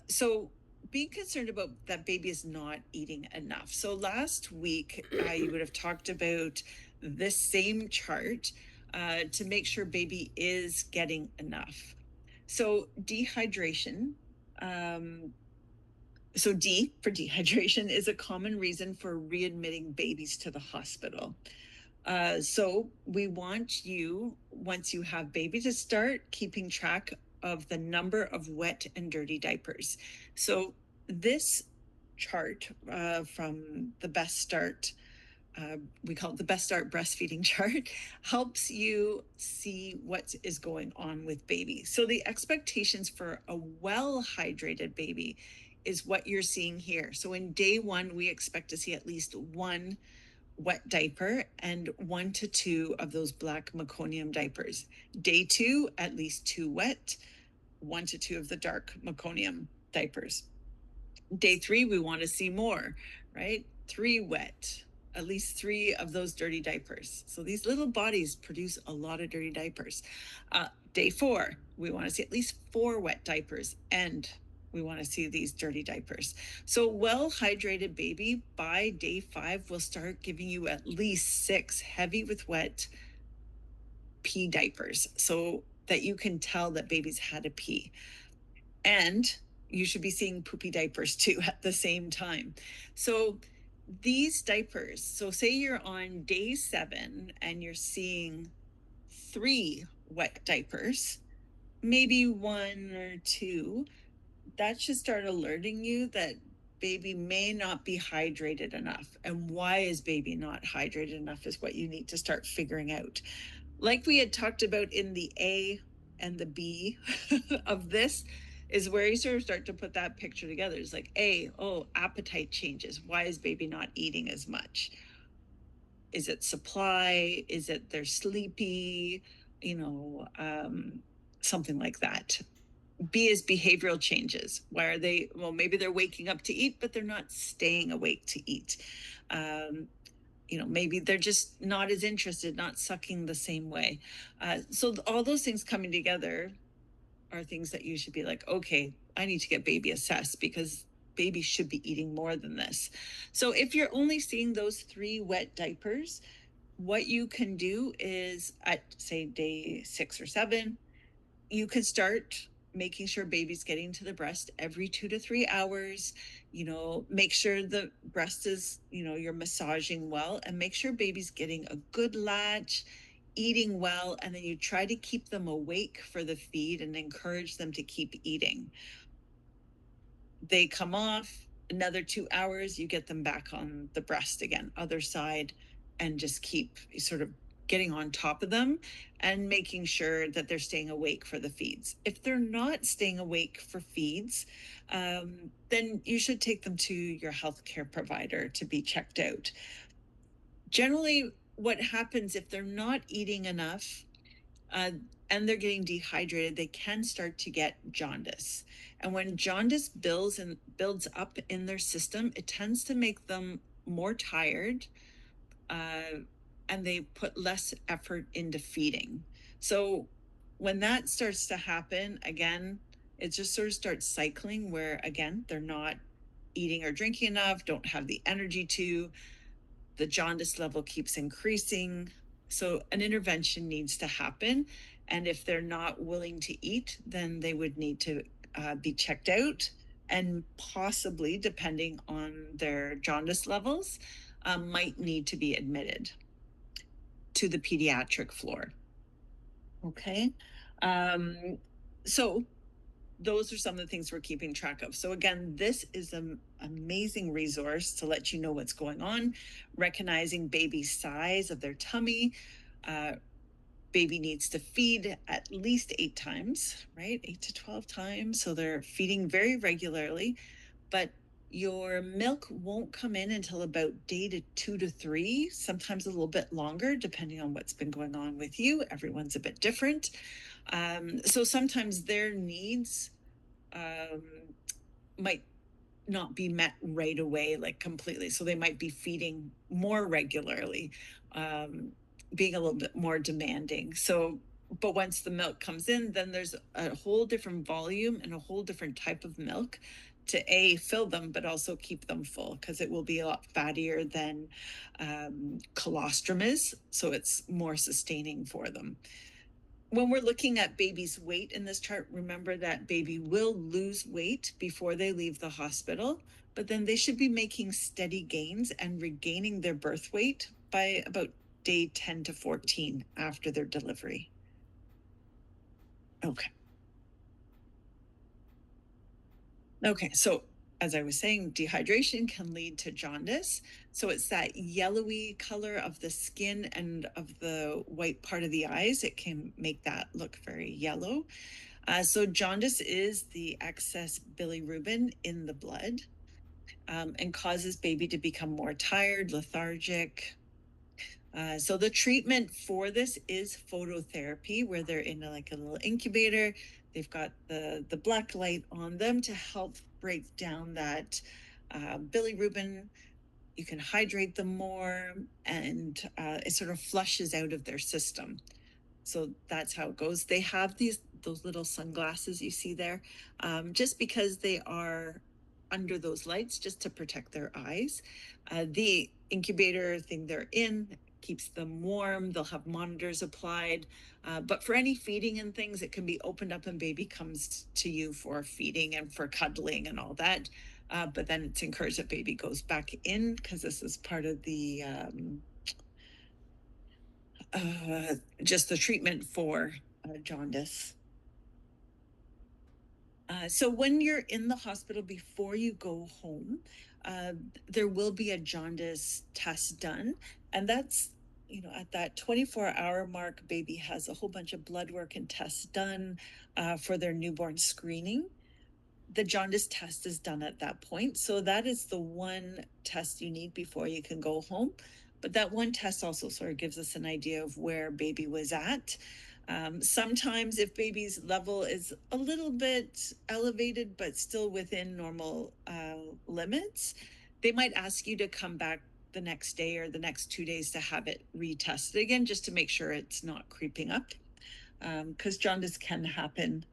So being concerned about that baby is not eating enough. So last week, you would have talked about this same chart to make sure baby is getting enough. So dehydration, so D for dehydration is a common reason for readmitting babies to the hospital. So we want you, once you have baby, to start keeping track of the number of wet and dirty diapers. So this chart from the Best Start, we call it the Best Start breastfeeding chart, helps you see what is going on with baby. So the expectations for a well hydrated baby is what you're seeing here. So in day one, we expect to see at least one wet diaper and 1 to 2 of those black meconium diapers. Day 2, at least 2 wet, 1 to 2 of the dark meconium diapers. Day 3, we want to see more, right? 3 wet, at least 3 of those dirty diapers. So these little bodies produce a lot of dirty diapers. Day 4, we want to see at least 4 wet diapers, and we want to see these dirty diapers. So well hydrated baby by day 5 will start giving you at least 6 heavy with wet pee diapers, so that you can tell that baby's had a pee. And you should be seeing poopy diapers too at the same time. So these diapers, so say you're on day 7 and you're seeing 3 wet diapers, maybe 1 or 2, that should start alerting you that baby may not be hydrated enough. And why is baby not hydrated enough is what you need to start figuring out. Like we had talked about in the A and the B of this, is where you sort of start to put that picture together. It's like, A, oh, appetite changes. Why is baby not eating as much? Is it supply? Is it they're sleepy? Something like that. B is behavioral changes. Why are they? Well, maybe they're waking up to eat, but they're not staying awake to eat. Maybe they're just not as interested, not sucking the same way. So all those things coming together are things that you should be like, okay, I need to get baby assessed because baby should be eating more than this. So if you're only seeing those 3 wet diapers, what you can do is at say day 6 or 7, you can start making sure baby's getting to the breast every 2 to 3 hours. Make sure the breast is, you're massaging well, and make sure baby's getting a good latch, eating well, and then you try to keep them awake for the feed and encourage them to keep eating. They come off, another 2 hours, you get them back on the breast again, other side, and just keep sort of getting on top of them and making sure that they're staying awake for the feeds. If they're not staying awake for feeds, then you should take them to your healthcare provider to be checked out. Generally, what happens if they're not eating enough uh, and they're getting dehydrated, they can start to get jaundice. And when jaundice builds up in their system, it tends to make them more tired, uh, and they put less effort into feeding. So when that starts to happen again, it just sort of starts cycling where again they're not eating or drinking enough, don't have the energy to, the jaundice level keeps increasing. So an intervention needs to happen. And if they're not willing to eat, then they would need to be checked out, and possibly, depending on their jaundice levels, might need to be admitted to the pediatric floor. Okay. Um, so those are some of the things we're keeping track of. So again, this is an amazing resource to let you know what's going on, recognizing baby size of their tummy. Uh, baby needs to feed at least 8 times, right? 8 to 12 times. So they're feeding very regularly, but your milk won't come in until about day to 2 to 3, sometimes a little bit longer, depending on what's been going on with you. Everyone's a bit different. So sometimes their needs um, might not be met right away, like completely. So they might be feeding more regularly, being a little bit more demanding. So, but once the milk comes in, then there's a whole different volume and a whole different type of milk to fill them, but also keep them full, because it will be a lot fattier than colostrum is. So it's more sustaining for them. When we're looking at baby's weight in this chart, remember that baby will lose weight before they leave the hospital, but then they should be making steady gains and regaining their birth weight by about day 10 to 14 after their delivery. Okay. Okay, so as I was saying, dehydration can lead to jaundice. So it's that yellowy color of the skin and of the white part of the eyes. It can make that look very yellow. So jaundice is the excess bilirubin in the blood, and causes baby to become more tired, lethargic. So the treatment for this is phototherapy, where they're in like a little incubator. They've got the black light on them to help break down that bilirubin. You can hydrate them more, and it sort of flushes out of their system. So that's how it goes. They have those little sunglasses you see there, just because they are under those lights, just to protect their eyes. The incubator thing they're in keeps them warm. They'll have monitors applied, but for any feeding and things, it can be opened up and baby comes to you for feeding and for cuddling and all that. But then it's encouraged that baby goes back in, because this is part of the just the treatment for jaundice. So when you're in the hospital before you go home, uh, there will be a jaundice test done, and that's, at that 24-hour mark, baby has a whole bunch of blood work and tests done for their newborn screening. The jaundice test is done at that point. So that is the one test you need before you can go home. But that one test also sort of gives us an idea of where baby was at. Sometimes if baby's level is a little bit elevated, but still within normal limits, they might ask you to come back the next day or the next 2 days to have it retested again, just to make sure it's not creeping up. Because jaundice can happen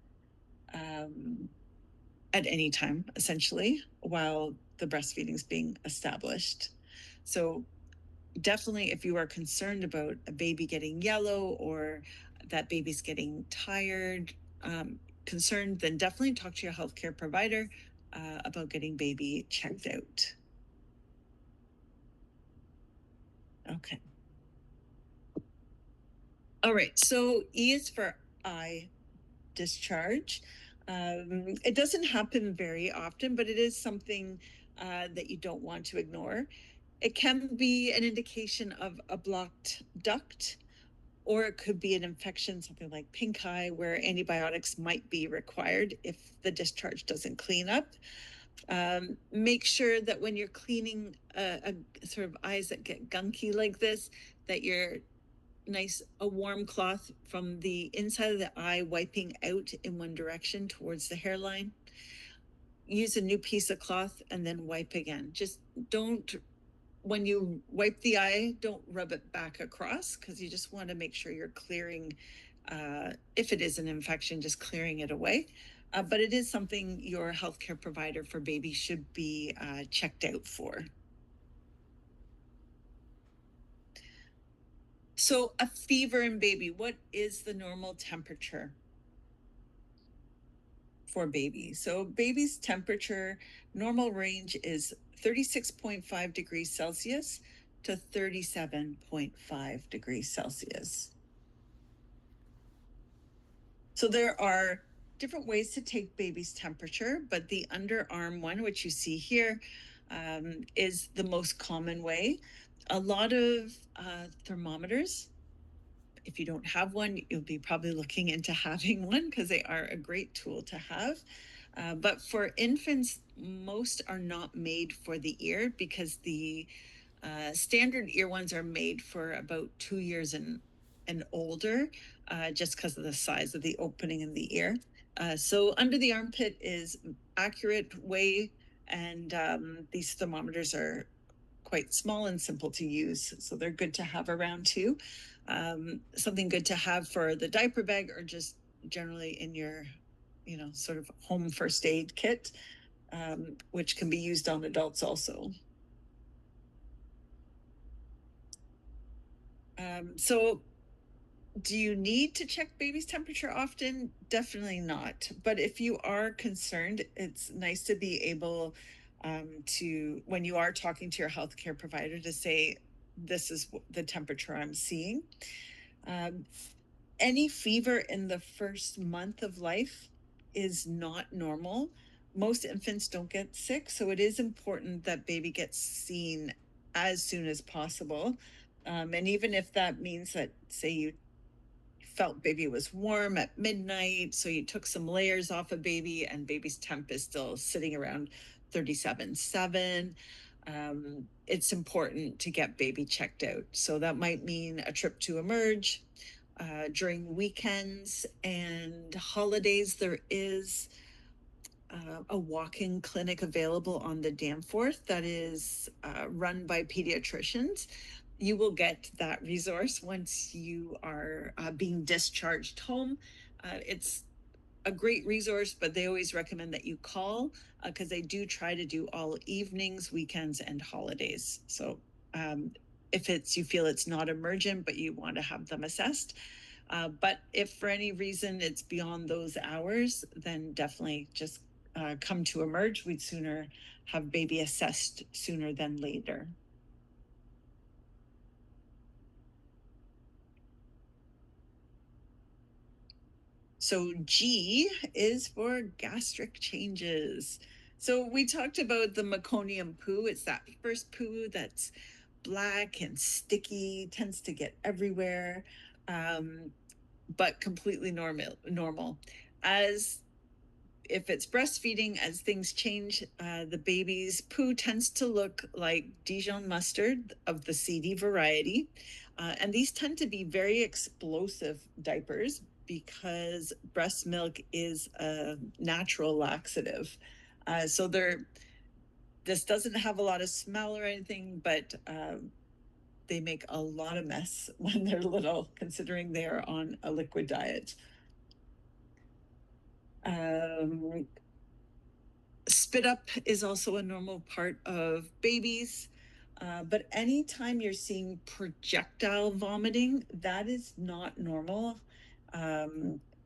at any time, essentially, while the breastfeeding is being established. So definitely, if you are concerned about a baby getting yellow or that baby's getting tired, concerned, then definitely talk to your healthcare provider about getting baby checked out. Okay. All right. So E is for eye discharge. It doesn't happen very often, but it is something that you don't want to ignore. It can be an indication of a blocked duct, or it could be an infection, something like pink eye, where antibiotics might be required if the discharge doesn't clean up. Make sure that when you're cleaning a sort of eyes that get gunky like this, that you're a warm cloth from the inside of the eye, wiping out in one direction towards the hairline. Use a new piece of cloth and then wipe again. Just don't, when you wipe the eye, don't rub it back across, because you just want to make sure you're clearing, if it is an infection, just clearing it away. But it is something your healthcare provider for babies should be checked out for. So a fever in baby, what is the normal temperature for babies? So baby's temperature, normal range is 36.5 degrees Celsius to 37.5 degrees Celsius. So there are different ways to take baby's temperature, but the underarm one, which you see here, is the most common way. A lot of thermometers, if you don't have one, you'll be probably looking into having one, because they are a great tool to have. But for infants, most are not made for the ear, because the standard ear ones are made for about 2 years and older, just because of the size of the opening in the ear. So under the armpit is accurate way, and these thermometers are quite small and simple to use, so they're good to have around too. Something good to have for the diaper bag, or just generally in your, sort of home first aid kit, which can be used on adults also. So do you need to check baby's temperature often? Definitely not. But if you are concerned, it's nice to be able to, when you are talking to your healthcare provider, to say, this is the temperature I'm seeing. Any fever in the first month of life is not normal. Most infants don't get sick, so it is important that baby gets seen as soon as possible. And even if that means that, say, you felt baby was warm at midnight, so you took some layers off of baby, and baby's temp is still sitting around 37.7, it's important to get baby checked out. So that might mean a trip to Emerge. During weekends and holidays, there is a walk-in clinic available on the Danforth that is run by pediatricians. You will get that resource once you are being discharged home. It's a great resource, but they always recommend that you call, because they do try to do all evenings, weekends, and holidays. So if you feel it's not emergent, but you want to have them assessed. But if for any reason it's beyond those hours, then definitely just come to Emerge. We'd sooner have baby assessed sooner than later. So G is for gastric changes. So we talked about the meconium poo. It's that first poo that's black and sticky, tends to get everywhere, but completely normal. As if it's breastfeeding, as things change, the baby's poo tends to look like Dijon mustard of the CD variety. And these tend to be very explosive diapers, because breast milk is a natural laxative. So this doesn't have a lot of smell or anything, but they make a lot of mess when they're little, considering they're on a liquid diet. Spit up is also a normal part of babies. But anytime you're seeing projectile vomiting, that is not normal.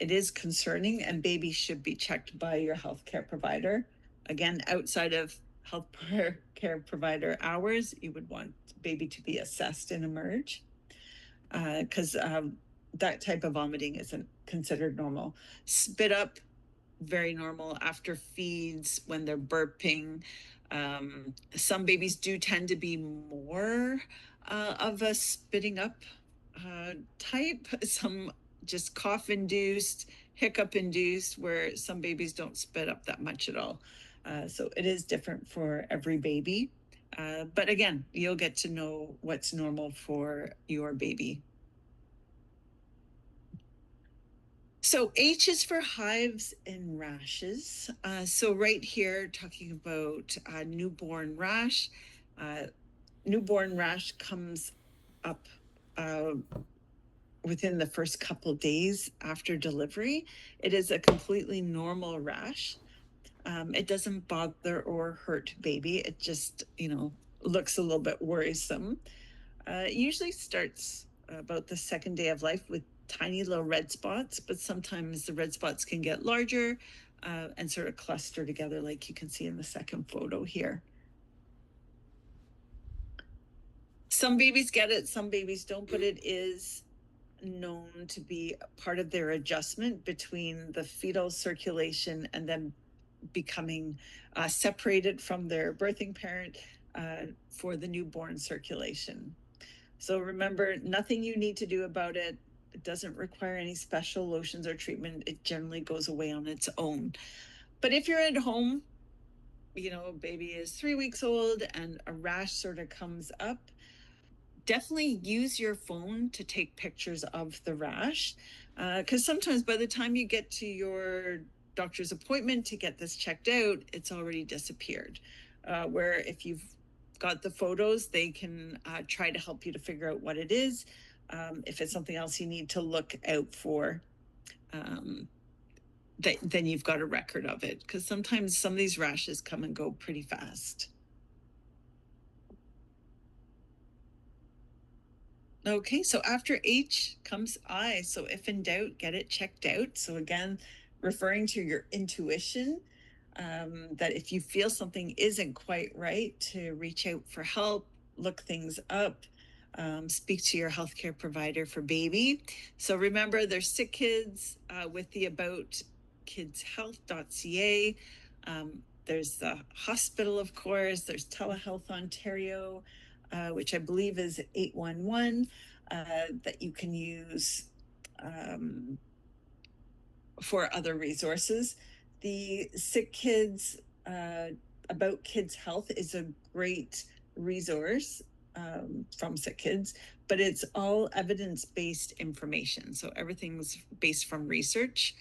It is concerning, and babies should be checked by your healthcare provider. Again, outside of healthcare provider hours, you would want baby to be assessed and Emerge, because that type of vomiting isn't considered normal. Spit up, very normal after feeds, when they're burping. Some babies do tend to be more of a spitting up type. Some just cough induced, hiccup induced, where some babies don't spit up that much at all. So it is different for every baby. But again, you'll get to know what's normal for your baby. So H is for hives and rashes. So right here, talking about newborn rash. Uh, Newborn rash comes up uh, within the first couple days after delivery. It is a completely normal rash. It doesn't bother or hurt baby. It just, looks a little bit worrisome. It usually starts about the second day of life with tiny little red spots, but sometimes the red spots can get larger and sort of cluster together, like you can see in the second photo here. Some babies get it, some babies don't, but it is known to be part of their adjustment between the fetal circulation and then becoming separated from their birthing parent for the newborn circulation. So remember, nothing you need to do about it. It doesn't require any special lotions or treatment. It generally goes away on its own. But if you're at home, baby is 3 weeks old and a rash sort of comes up, definitely use your phone to take pictures of the rash. Because sometimes by the time you get to your doctor's appointment to get this checked out, it's already disappeared. Where if you've got the photos, they can try to help you to figure out what it is. If it's something else you need to look out for, then you've got a record of it. Because sometimes some of these rashes come and go pretty fast. Okay, so after H comes I. So if in doubt, get it checked out. So again, referring to your intuition, that if you feel something isn't quite right, to reach out for help, look things up, speak to your healthcare provider for baby. So remember, there's Sick Kids with the About Kids Health.ca. There's the hospital, of course. There's Telehealth Ontario, which I believe is 811, that you can use for other resources. The Sick Kids About Kids Health is a great resource from Sick Kids, but it's all evidence-based information. So everything's based from research,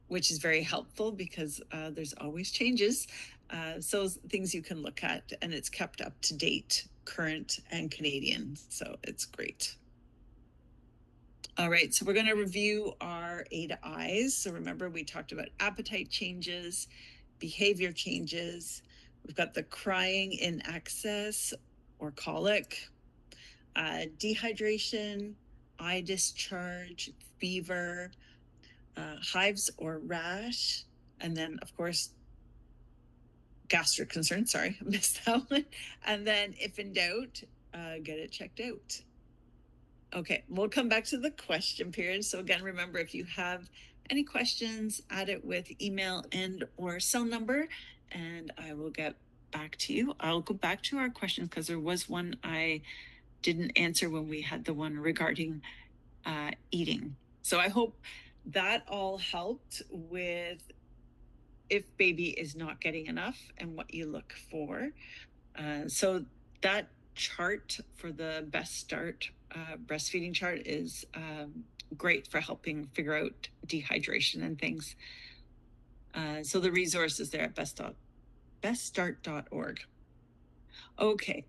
which is very helpful because there's always changes. So things you can look at, and it's kept up to date, current and Canadian. So it's great. All right, so we're going to review our A to I's. So remember, we talked about appetite changes, behavior changes. We've got the crying in excess or colic, dehydration, eye discharge, fever, hives or rash, and then, of course, gastric concern. Sorry, I missed that one. And then, if in doubt, get it checked out. Okay, we'll come back to the question period. So again, remember, if you have any questions, add it with email and or cell number, and I will get back to you. I'll go back to our questions because there was one I didn't answer when we had the one regarding eating. So I hope that all helped with if baby is not getting enough and what you look for. So that chart for the best start breastfeeding chart is great for helping figure out dehydration and things. So the resource is there at beststart.org. Okay.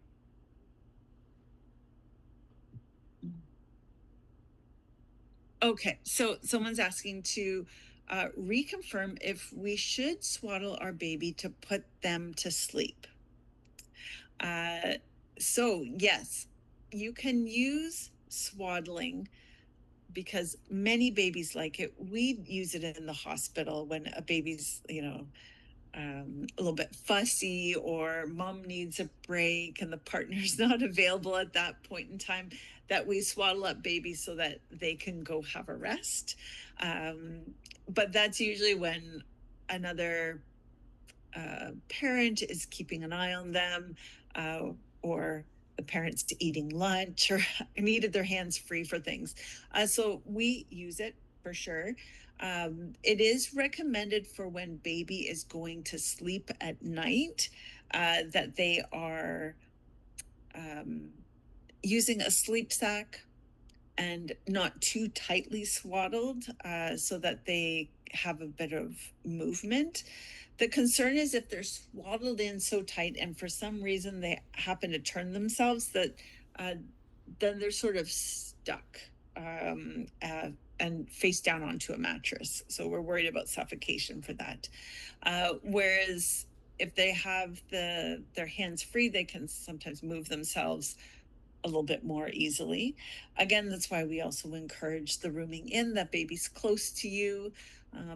Okay, so someone's asking to reconfirm if we should swaddle our baby to put them to sleep. So yes, you can use swaddling because many babies like it. We use it in the hospital when a baby's, a little bit fussy or mom needs a break and the partner's not available at that point in time, that we swaddle up babies so that they can go have a rest. But that's usually when another parent is keeping an eye on them, or the parents eating lunch or needed their hands free for things. So we use it for sure. It is recommended for when baby is going to sleep at night, that they are using a sleep sack and not too tightly swaddled so that they have a bit of movement. The concern is if they're swaddled in so tight and for some reason they happen to turn themselves, that uh, then they're sort of stuck and face down onto a mattress. So we're worried about suffocation for that. Whereas if they have their hands free, they can sometimes move themselves a little bit more easily. Again, that's why we also encourage the rooming in, that baby's close to you.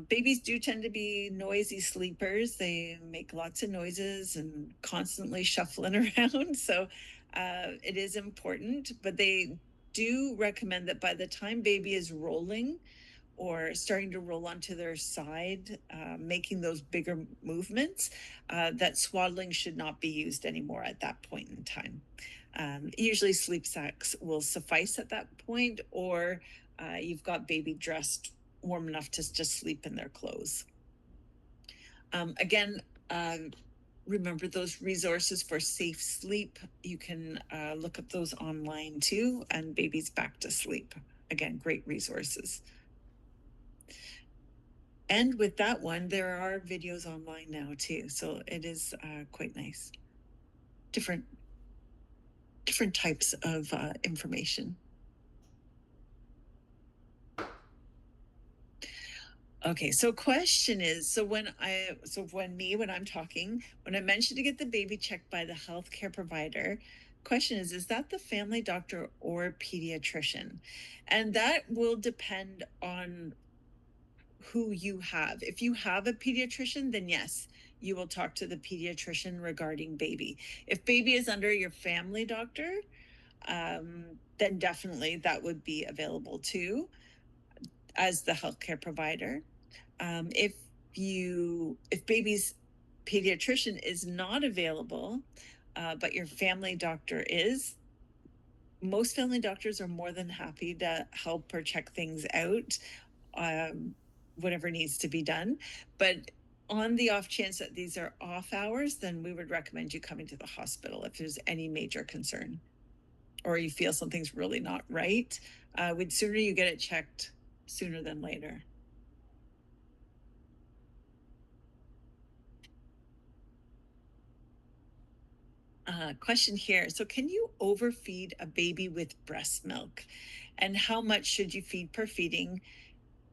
Babies do tend to be noisy sleepers. They make lots of noises and constantly shuffling around. So it is important, but they do recommend that by the time baby is rolling or starting to roll onto their side, making those bigger movements, that swaddling should not be used anymore at that point in time. Usually sleep sacks will suffice at that point, or you've got baby dressed warm enough to just sleep in their clothes. Again, remember those resources for safe sleep. You can look up those online too, and Babies Back to Sleep. Again, great resources. And with that one, there are videos online now too, so it is quite nice. Different types of information. Okay, so question is, so when I'm talking, when I mentioned to get the baby checked by the healthcare provider, question is that the family doctor or pediatrician? And that will depend on who you have. If you have a pediatrician, then yes, you will talk to the pediatrician regarding baby. If baby is under your family doctor, then definitely that would be available too as the healthcare provider. If baby's pediatrician is not available, but your family doctor is, most family doctors are more than happy to help or check things out, whatever needs to be done. But on the off chance that these are off hours, then we would recommend you coming to the hospital if there's any major concern or you feel something's really not right. We'd sooner you get it checked sooner than later. Question here. So, can you overfeed a baby with breast milk? And how much should you feed per feeding?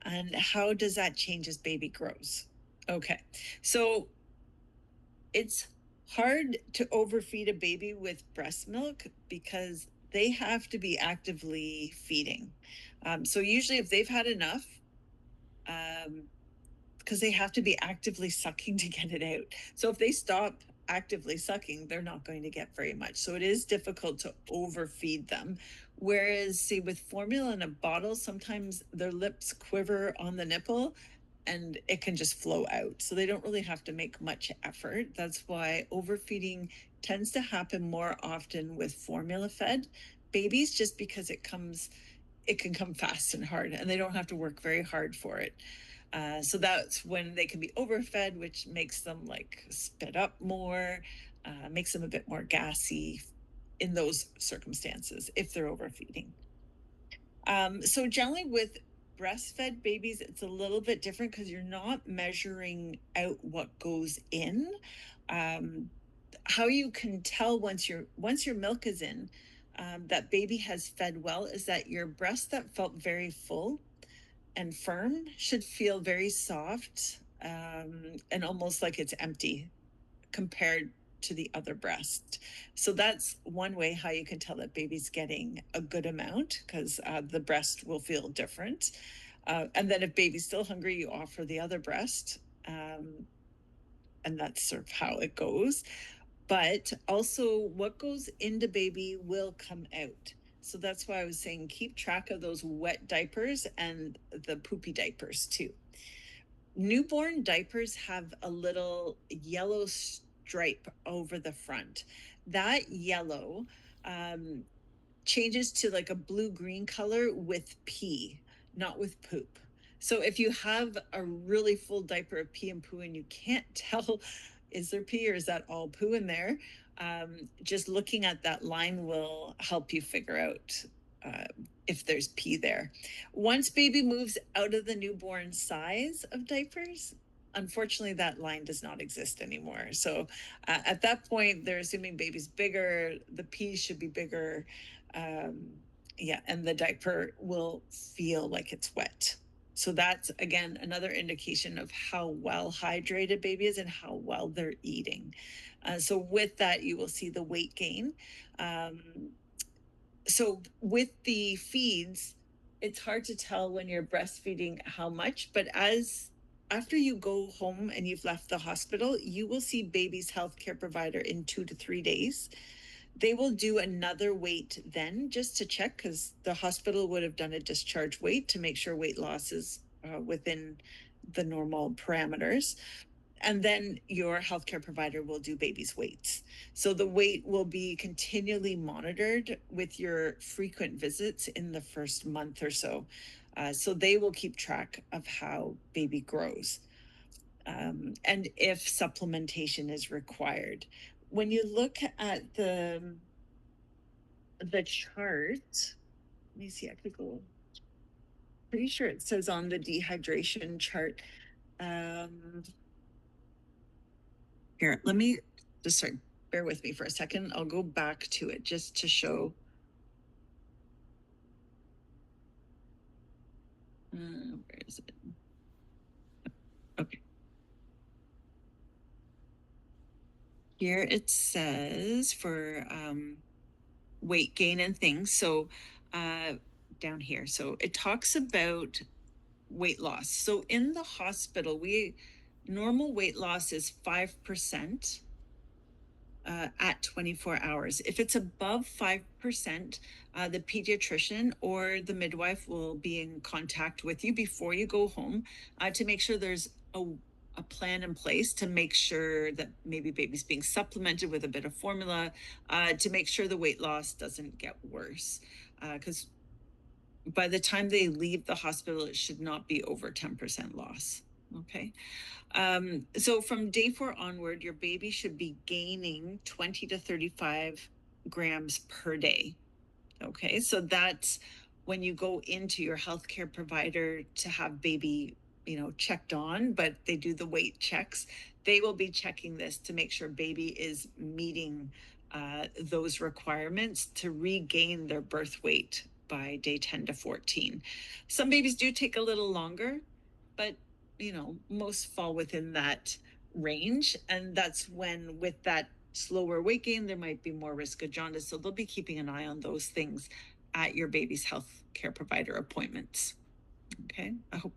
And how does that change as baby grows? Okay. So, it's hard to overfeed a baby with breast milk because they have to be actively feeding. So, usually, if they've had enough, because they have to be actively sucking to get it out. So if they stop actively sucking, they're not going to get very much. So it is difficult to overfeed them. Whereas, say, with formula in a bottle, sometimes their lips quiver on the nipple and it can just flow out. So they don't really have to make much effort. That's why overfeeding tends to happen more often with formula fed babies, just because it can come fast and hard and they don't have to work very hard for it. So that's when they can be overfed, which makes them like spit up more, makes them a bit more gassy in those circumstances if they're overfeeding. So generally with breastfed babies, it's a little bit different because you're not measuring out what goes in. How you can tell once your milk is in, that baby has fed well, is that your breast that felt very full and firm should feel very soft, and almost like it's empty compared to the other breast. So that's one way how you can tell that baby's getting a good amount, because the breast will feel different. And then if baby's still hungry, you offer the other breast. And that's sort of how it goes. But also, what goes into baby will come out. So that's why I was saying keep track of those wet diapers and the poopy diapers too. Newborn diapers have a little yellow stripe over the front. That yellow changes to like a blue-green color with pee, not with poop. So if you have a really full diaper of pee and poo and you can't tell, is there pee or is that all poo in there? Just looking at that line will help you figure out if there's pee there. Once baby moves out of the newborn size of diapers, unfortunately, that line does not exist anymore. So at that point, they're assuming baby's bigger, the pee should be bigger. Yeah, and the diaper will feel like it's wet. So that's, again, another indication of how well hydrated baby is and how well they're eating. So with that, you will see the weight gain. So with the feeds, it's hard to tell when you're breastfeeding how much, but after you go home and you've left the hospital, you will see baby's healthcare provider in 2 to 3 days. They will do another weight then just to check, because the hospital would have done a discharge weight to make sure weight loss is within the normal parameters. And then your healthcare provider will do baby's weights. So the weight will be continually monitored with your frequent visits in the first month or so. So they will keep track of how baby grows. And if supplementation is required. When you look at the chart, let me see, I could go, pretty sure it says on the dehydration chart. Here, let me just sorry, bear with me for a second. I'll go back to it just to show. Where is it? Okay. Here it says for weight gain and things. So down here, so it talks about weight loss. So in the hospital, normal weight loss is 5%. At 24 hours. If it's above 5%, the pediatrician or the midwife will be in contact with you before you go home to make sure there's a plan in place to make sure that maybe baby's being supplemented with a bit of formula to make sure the weight loss doesn't get worse. Because by the time they leave the hospital, it should not be over 10% loss. Okay. So from day 4 onward, your baby should be gaining 20 to 35 grams per day. Okay. So that's when you go into your healthcare provider to have baby, checked on, but they do the weight checks. They will be checking this to make sure baby is meeting those requirements to regain their birth weight by day 10 to 14. Some babies do take a little longer, but most fall within that range. And that's when, with that slower weight gain, there might be more risk of jaundice. So they'll be keeping an eye on those things at your baby's health care provider appointments. Okay, I hope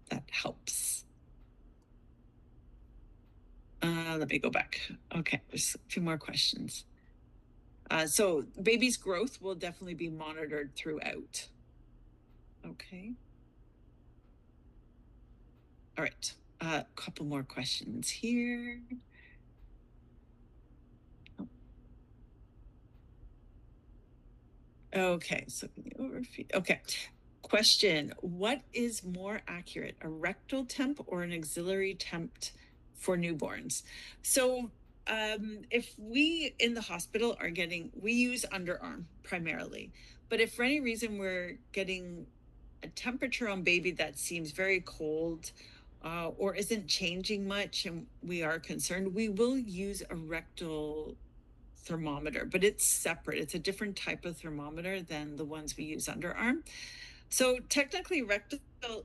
that helps. Let me go back. Okay, there's a few more questions. So baby's growth will definitely be monitored throughout. Okay. All right, a couple more questions here. Okay, so the overfeed. Okay. Question: what is more accurate, a rectal temp or an axillary temp for newborns? So if we in the hospital are we use underarm primarily, but if for any reason we're getting a temperature on baby that seems very cold or isn't changing much and we are concerned, we will use a rectal thermometer, but it's separate. It's a different type of thermometer than the ones we use underarm. So technically, rectal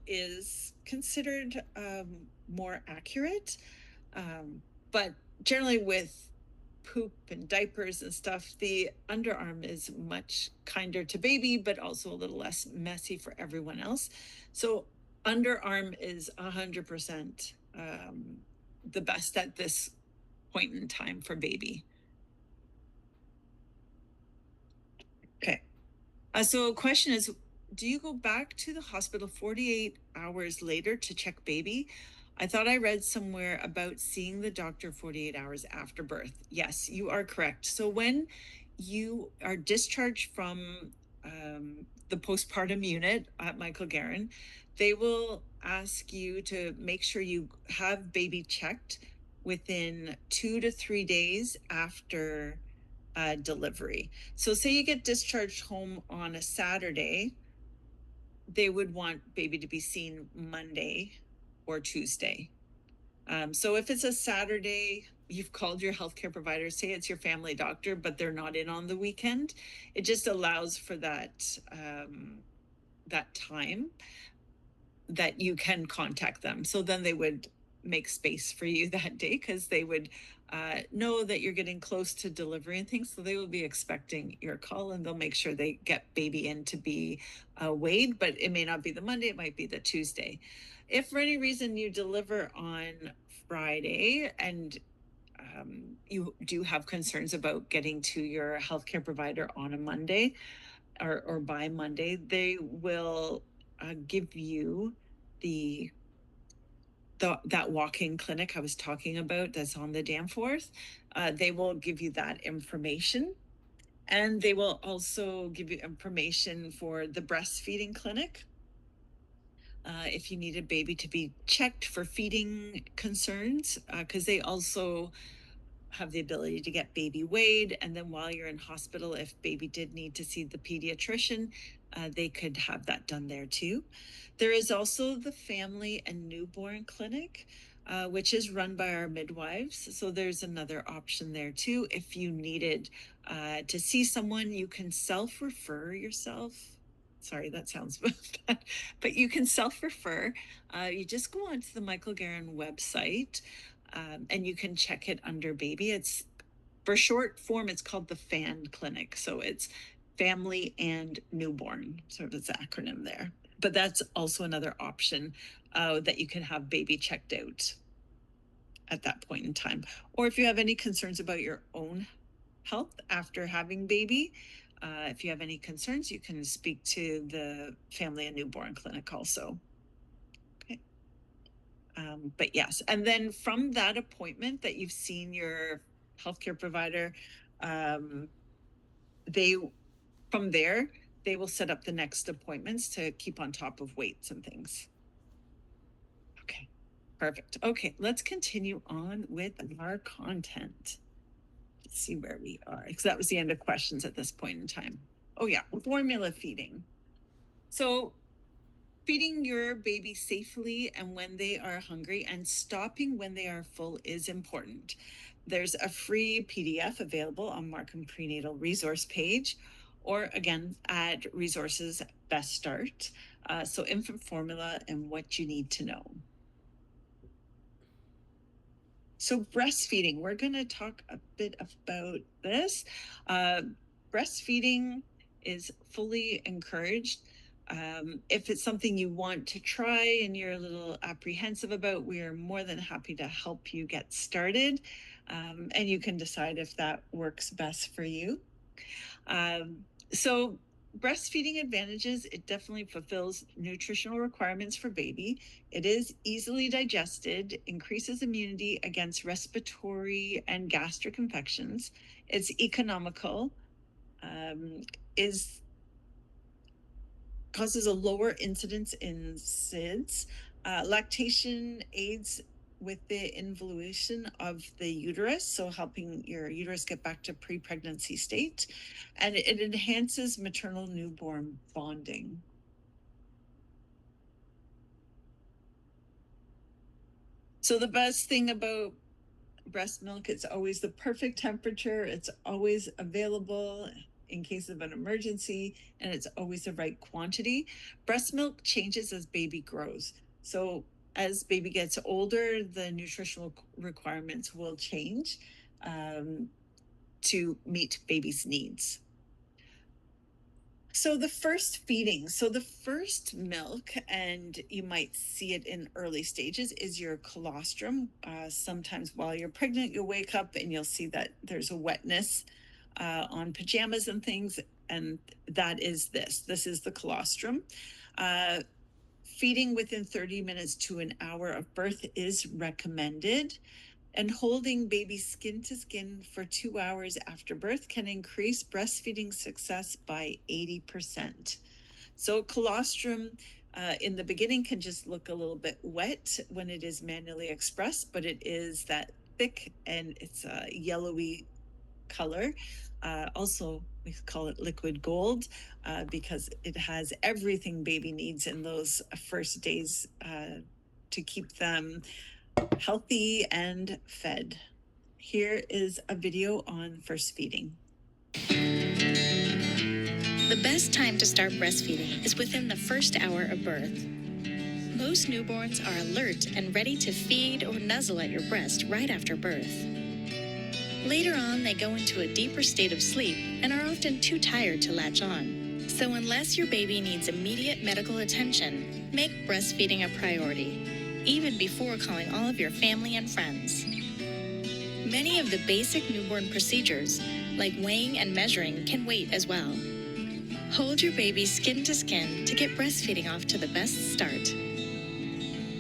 is considered more accurate, but generally with poop and diapers and stuff, the underarm is much kinder to baby, but also a little less messy for everyone else. So underarm is 100% the best at this point in time for baby. Okay. So question is, do you go back to the hospital 48 hours later to check baby? I thought I read somewhere about seeing the doctor 48 hours after birth. Yes, you are correct. So when you are discharged from the postpartum unit at Michael Garron, they will ask you to make sure you have baby checked within 2 to 3 days after delivery. So say you get discharged home on a Saturday, they would want baby to be seen Monday or Tuesday. So if it's a Saturday, you've called your healthcare provider, say it's your family doctor, but they're not in on the weekend. It just allows for that time that you can contact them. So then they would make space for you that day because they would know that you're getting close to delivery and things. So they will be expecting your call, and they'll make sure they get baby in to be weighed, but it may not be the Monday, it might be the Tuesday. If for any reason you deliver on Friday and you do have concerns about getting to your healthcare provider on a Monday or by Monday, they will give you the that walk-in clinic I was talking about that's on the Danforth. They will give you that information, and they will also give you information for the breastfeeding clinic. If you need a baby to be checked for feeding concerns, because they also have the ability to get baby weighed. And then while you're in hospital, if baby did need to see the pediatrician, they could have that done there too. There is also the family and newborn clinic, which is run by our midwives. So there's another option there too. If you needed to see someone, you can self-refer yourself. Sorry, that sounds bad, but you can self-refer. You just go onto the Michael Garron website, and you can check it under baby. It's for short form, it's called the FAN clinic. So it's family and newborn, sort of its acronym there. But that's also another option that you can have baby checked out at that point in time. Or if you have any concerns about your own health after having baby, if you have any concerns, you can speak to the family and newborn clinic also. Okay. But yes, and then from that appointment that you've seen your healthcare provider, they from there they will set up the next appointments to keep on top of weights and things. Okay, perfect. Okay, let's continue on with our content. Let's see where we are, because that was the end of questions at this point in time. Oh yeah, formula feeding. So feeding your baby safely and when they are hungry and stopping when they are full is important. There's a free PDF available on Markham Prenatal Resource page, or again at Resources Best Start. So infant formula and what you need to know. So breastfeeding, we're going to talk a bit about this. Breastfeeding is fully encouraged. If it's something you want to try and you're a little apprehensive about, we are more than happy to help you get started. And you can decide if that works best for you. So breastfeeding advantages, it definitely fulfills nutritional requirements for baby. It is easily digested, increases immunity against respiratory and gastric infections. It's economical, causes a lower incidence in SIDS. Lactation aids with the involution of the uterus, so helping your uterus get back to pre-pregnancy state, and it enhances maternal newborn bonding. So the best thing about breast milk, it's always the perfect temperature, it's always available in case of an emergency, and it's always the right quantity. Breast milk changes as baby grows. So as baby gets older, the nutritional requirements will change to meet baby's needs. So the first feeding, so the first milk, and you might see it in early stages, is your colostrum. Sometimes while you're pregnant, you'll wake up and you'll see that there's a wetness on pajamas and things, and that is this. This is the colostrum. Feeding within 30 minutes to an hour of birth is recommended. And holding baby skin to skin for 2 hours after birth can increase breastfeeding success by 80%. So colostrum in the beginning can just look a little bit wet when it is manually expressed, but it is that thick and it's a yellowy color. Also, we call it liquid gold because it has everything baby needs in those first days to keep them healthy and fed. Here is a video on first feeding. The best time to start breastfeeding is within the first hour of birth. Most newborns are alert and ready to feed or nuzzle at your breast right after birth. Later on, they go into a deeper state of sleep and are often too tired to latch on. So unless your baby needs immediate medical attention, make breastfeeding a priority, even before calling all of your family and friends. Many of the basic newborn procedures, like weighing and measuring, can wait as well. Hold your baby skin to skin to get breastfeeding off to the best start.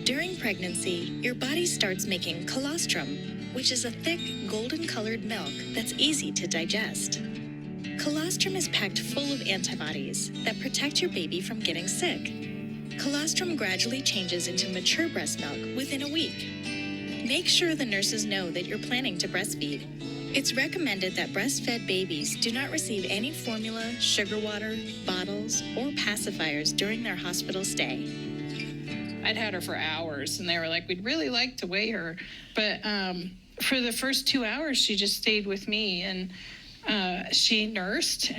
During pregnancy, your body starts making colostrum, which is a thick, golden-colored milk that's easy to digest. Colostrum is packed full of antibodies that protect your baby from getting sick. Colostrum gradually changes into mature breast milk within a week. Make sure the nurses know that you're planning to breastfeed. It's recommended that breastfed babies do not receive any formula, sugar water, bottles, or pacifiers during their hospital stay. I'd had her for hours, and they were like, we'd really like to weigh her. But for the first 2 hours, she just stayed with me, and she nursed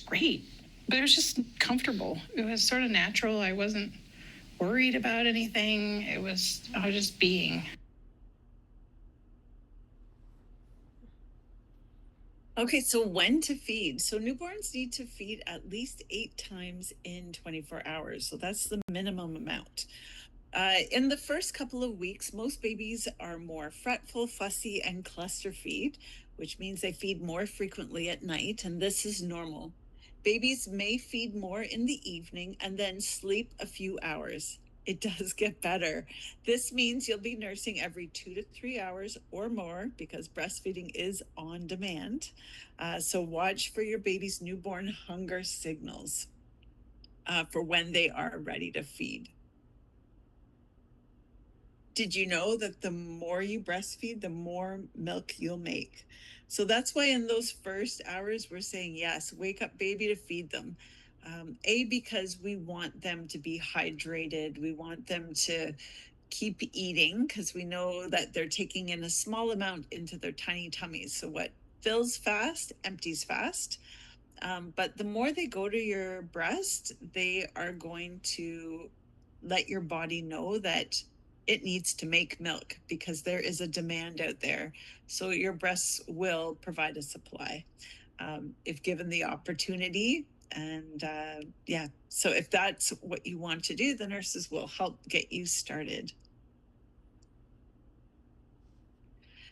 great. But it was just comfortable. It was sort of natural. I wasn't worried about anything. I was just being. Okay, so when to feed? So newborns need to feed at least 8 times in 24 hours. So that's the minimum amount. In the first couple of weeks, most babies are more fretful, fussy, and cluster feed, which means they feed more frequently at night, and this is normal. Babies may feed more in the evening and then sleep a few hours. It does get better. This means you'll be nursing every 2 to 3 hours or more because breastfeeding is on demand. So watch for your baby's newborn hunger signals for when they are ready to feed. Did you know that the more you breastfeed, the more milk you'll make? So that's why in those first hours, we're saying, yes, wake up baby to feed them. Because we want them to be hydrated. We want them to keep eating because we know that they're taking in a small amount into their tiny tummies. So what fills fast, empties fast. But the more they go to your breast, they are going to let your body know that it needs to make milk because there is a demand out there. So your breasts will provide a supply if given the opportunity. And so if that's what you want to do, the nurses will help get you started.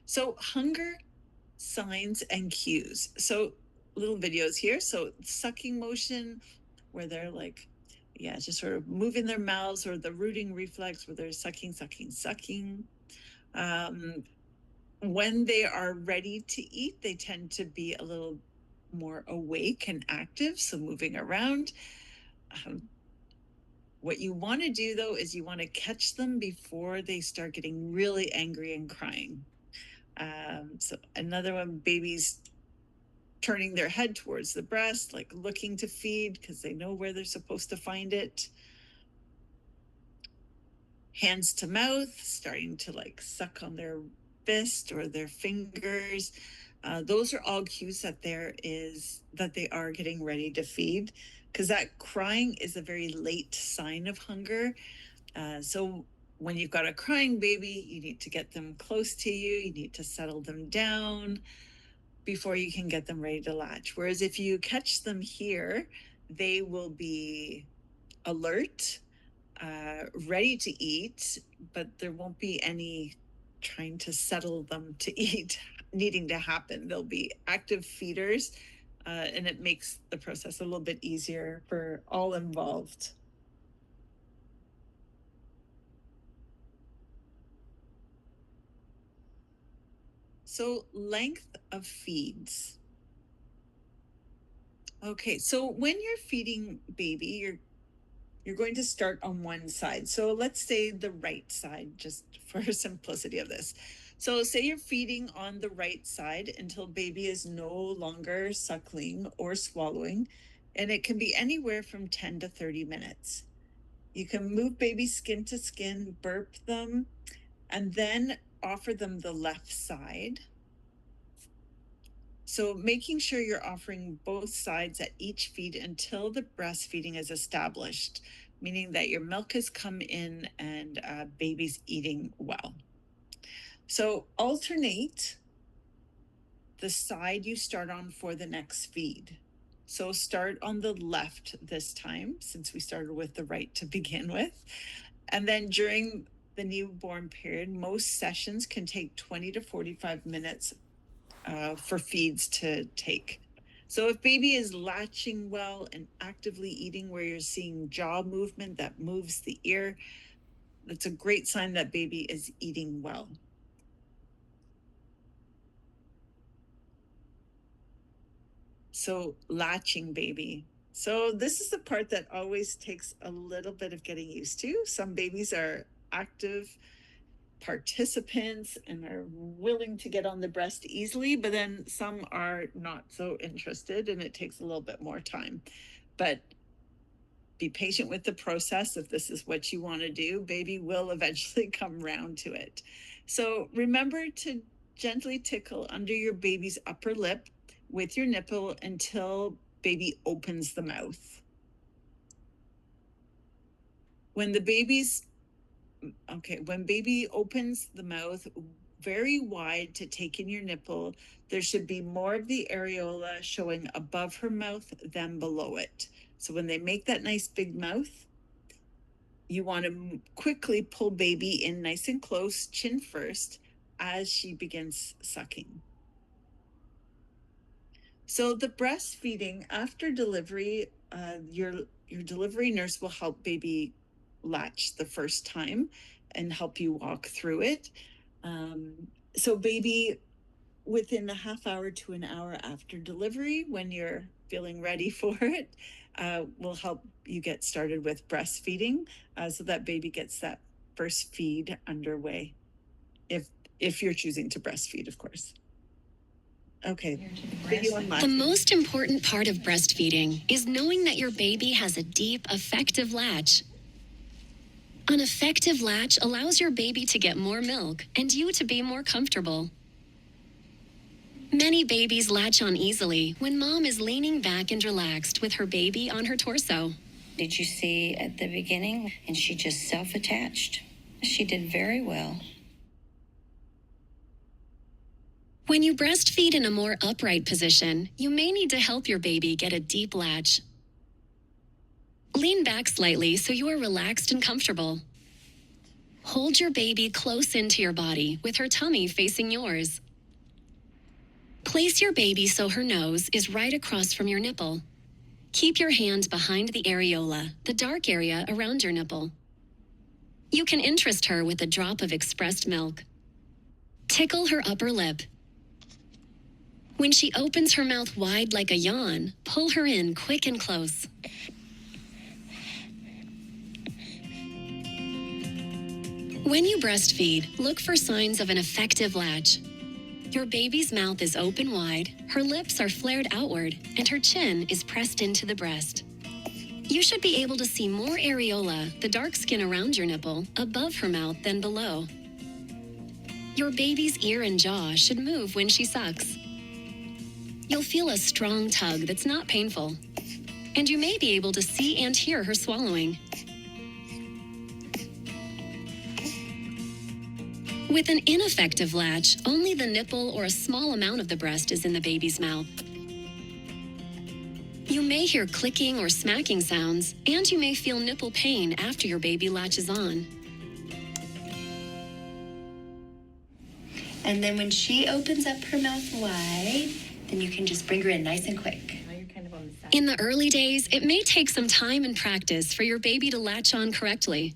So hunger signs and cues. So little videos here. So sucking motion where they're like, just sort of moving their mouths, or the rooting reflex where they're sucking. When they are ready to eat, they tend to be a little more awake and active, so moving around. What you want to do, though, is you want to catch them before they start getting really angry and crying. So another one, babies turning their head towards the breast, like looking to feed because they know where they're supposed to find it. Hands to mouth, starting to like suck on their fist or their fingers. Those are all cues that they are getting ready to feed, because that crying is a very late sign of hunger. So when you've got a crying baby, you need to get them close to you. You need to settle them down before you can get them ready to latch. Whereas if you catch them here, they will be alert, ready to eat, but there won't be any trying to settle them to eat needing to happen. They'll be active feeders, and it makes the process a little bit easier for all involved. So length of feeds. Okay, so when you're feeding baby, you're going to start on one side. So let's say the right side, just for simplicity of this. So say you're feeding on the right side until baby is no longer suckling or swallowing, and it can be anywhere from 10 to 30 minutes. You can move baby skin to skin, burp them, and then offer them the left side. So making sure you're offering both sides at each feed until the breastfeeding is established, meaning that your milk has come in and baby's eating well. So alternate the side you start on for the next feed. So start on the left this time, since we started with the right to begin with. And then during the newborn period, most sessions can take 20 to 45 minutes for feeds to take. So if baby is latching well and actively eating, where you're seeing jaw movement that moves the ear, that's a great sign that baby is eating well. So latching baby. So this is the part that always takes a little bit of getting used to. Some babies are active participants and are willing to get on the breast easily, but then some are not so interested and it takes a little bit more time. But be patient with the process. If this is what you want to do, baby will eventually come round to it. So remember to gently tickle under your baby's upper lip with your nipple until baby opens the mouth. When baby opens the mouth very wide to take in your nipple, there should be more of the areola showing above her mouth than below it. So when they make that nice big mouth, you want to quickly pull baby in nice and close, chin first, as she begins sucking. So the breastfeeding after delivery, your delivery nurse will help baby latch the first time and help you walk through it. So baby, within a half hour to an hour after delivery, when you're feeling ready for it, will help you get started with breastfeeding, so that baby gets that first feed underway, if you're choosing to breastfeed, of course. Okay. The most important part of breastfeeding is knowing that your baby has a deep, effective latch. An effective latch allows your baby to get more milk and you to be more comfortable. Many babies latch on easily when mom is leaning back and relaxed with her baby on her torso. Did you see at the beginning? And she just self-attached. She did very well. When you breastfeed in a more upright position, you may need to help your baby get a deep latch. Lean back slightly so you are relaxed and comfortable. Hold your baby close into your body with her tummy facing yours. Place your baby so her nose is right across from your nipple. Keep your hand behind the areola, the dark area around your nipple. You can interest her with a drop of expressed milk. Tickle her upper lip. When she opens her mouth wide like a yawn, pull her in quick and close. When you breastfeed, look for signs of an effective latch. Your baby's mouth is open wide, her lips are flared outward, and her chin is pressed into the breast. You should be able to see more areola, the dark skin around your nipple, above her mouth than below. Your baby's ear and jaw should move when she sucks. You'll feel a strong tug that's not painful, and you may be able to see and hear her swallowing. With an ineffective latch, only the nipple or a small amount of the breast is in the baby's mouth. You may hear clicking or smacking sounds, and you may feel nipple pain after your baby latches on. And then when she opens up her mouth wide, then you can just bring her in nice and quick. In the early days, it may take some time and practice for your baby to latch on correctly.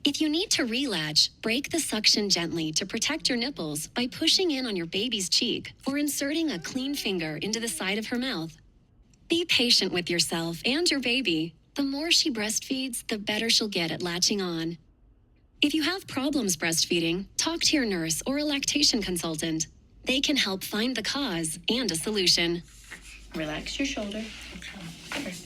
If you need to relatch, break the suction gently to protect your nipples by pushing in on your baby's cheek or inserting a clean finger into the side of her mouth. Be patient with yourself and your baby. The more she breastfeeds, the better she'll get at latching on. If you have problems breastfeeding, talk to your nurse or a lactation consultant. They can help find the cause and a solution. Relax your shoulder. Perfect.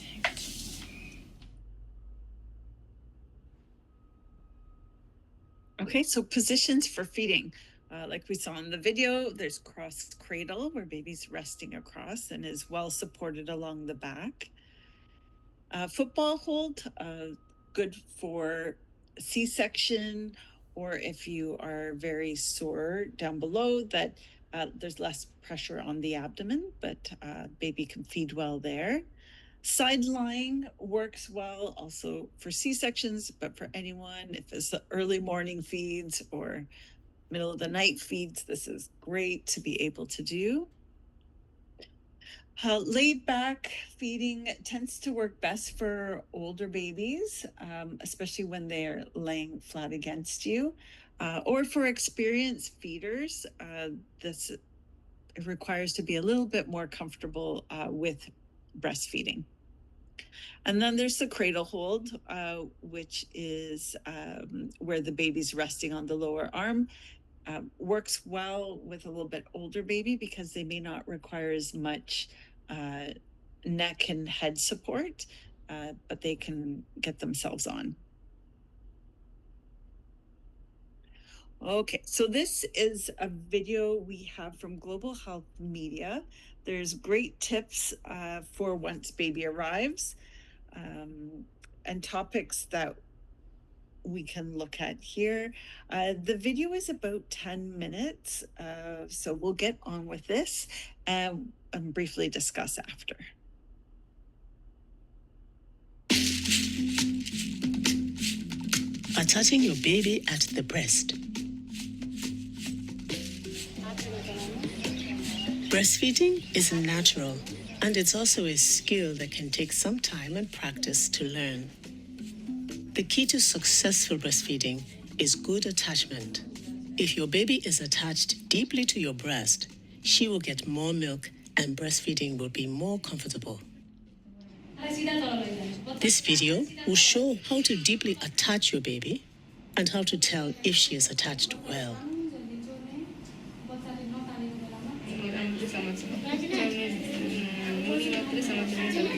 Okay, so positions for feeding. Like we saw in the video, there's cross cradle where baby's resting across and is well supported along the back. Football hold, good for C-section, or if you are very sore down below, that there's less pressure on the abdomen, but baby can feed well there. Side lying works well also for C-sections, but for anyone, if it's early morning feeds or middle of the night feeds, this is great to be able to do. Laid back feeding tends to work best for older babies, especially when they're laying flat against you, or for experienced feeders. This requires to be a little bit more comfortable with breastfeeding. And then there's the cradle hold, which is where the baby's resting on the lower arm. Works well with a little bit older baby because they may not require as much neck and head support, but they can get themselves on. Okay, so this is a video we have from Global Health Media. There's great tips for once baby arrives, and topics that we can look at here. The video is about 10 minutes, so we'll get on with this and briefly discuss after. Attaching your baby at the breast. Breastfeeding is natural, and it's also a skill that can take some time and practice to learn. The key to successful breastfeeding is good attachment. If your baby is attached deeply to your breast, she will get more milk and breastfeeding will be more comfortable. This video will show how to deeply attach your baby and how to tell if she is attached well.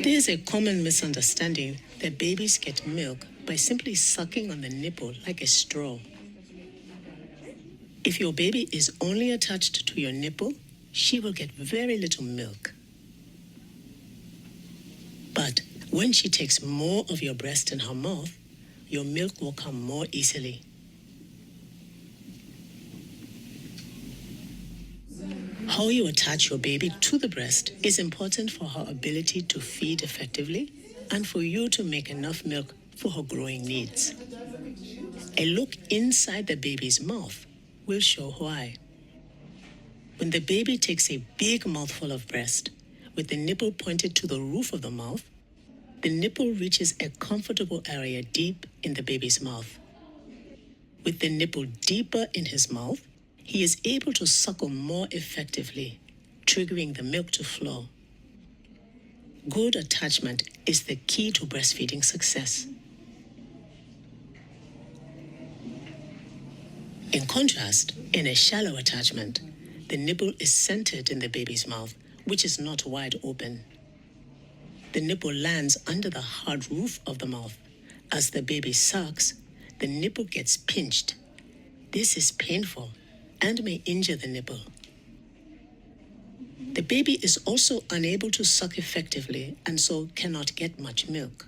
There is a common misunderstanding that babies get milk by simply sucking on the nipple like a straw. If your baby is only attached to your nipple, she will get very little milk. But when she takes more of your breast in her mouth, your milk will come more easily. How you attach your baby to the breast is important for her ability to feed effectively and for you to make enough milk for her growing needs. A look inside the baby's mouth will show why. When the baby takes a big mouthful of breast, with the nipple pointed to the roof of the mouth, the nipple reaches a comfortable area deep in the baby's mouth. With the nipple deeper in his mouth, he is able to suckle more effectively, triggering the milk to flow. Good attachment is the key to breastfeeding success. In contrast, in a shallow attachment, the nipple is centered in the baby's mouth, which is not wide open. The nipple lands under the hard roof of the mouth. As the baby sucks, the nipple gets pinched. This is painful and may injure the nipple. The baby is also unable to suck effectively and so cannot get much milk.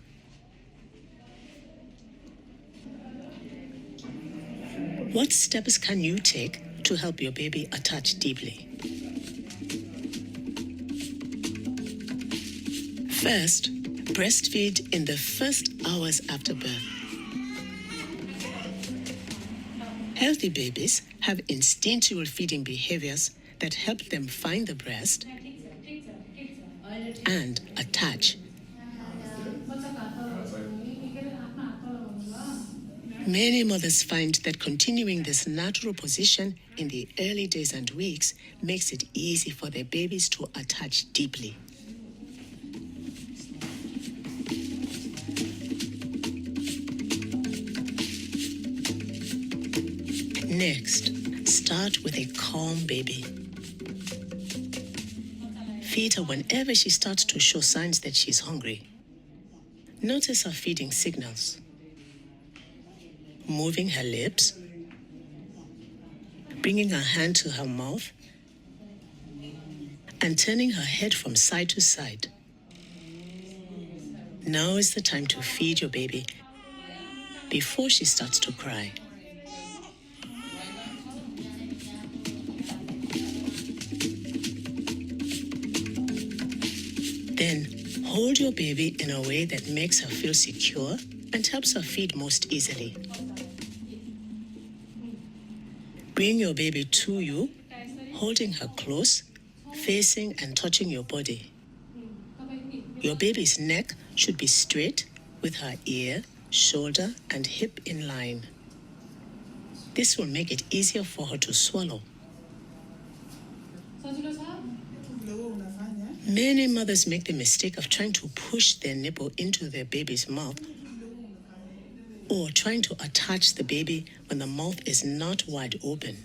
What steps can you take to help your baby attach deeply? First, breastfeed in the first hours after birth. Healthy babies have instinctual feeding behaviors that help them find the breast and attach. Many mothers find that continuing this natural position in the early days and weeks makes it easy for their babies to attach deeply. Next, start with a calm baby. Feed her whenever she starts to show signs that she's hungry. Notice her feeding signals. Moving her lips, bringing her hand to her mouth, and turning her head from side to side. Now is the time to feed your baby before she starts to cry. Then, hold your baby in a way that makes her feel secure and helps her feed most easily. Bring your baby to you, holding her close, facing and touching your body. Your baby's neck should be straight with her ear, shoulder, and hip in line. This will make it easier for her to swallow. Many mothers make the mistake of trying to push their nipple into their baby's mouth or trying to attach the baby when the mouth is not wide open.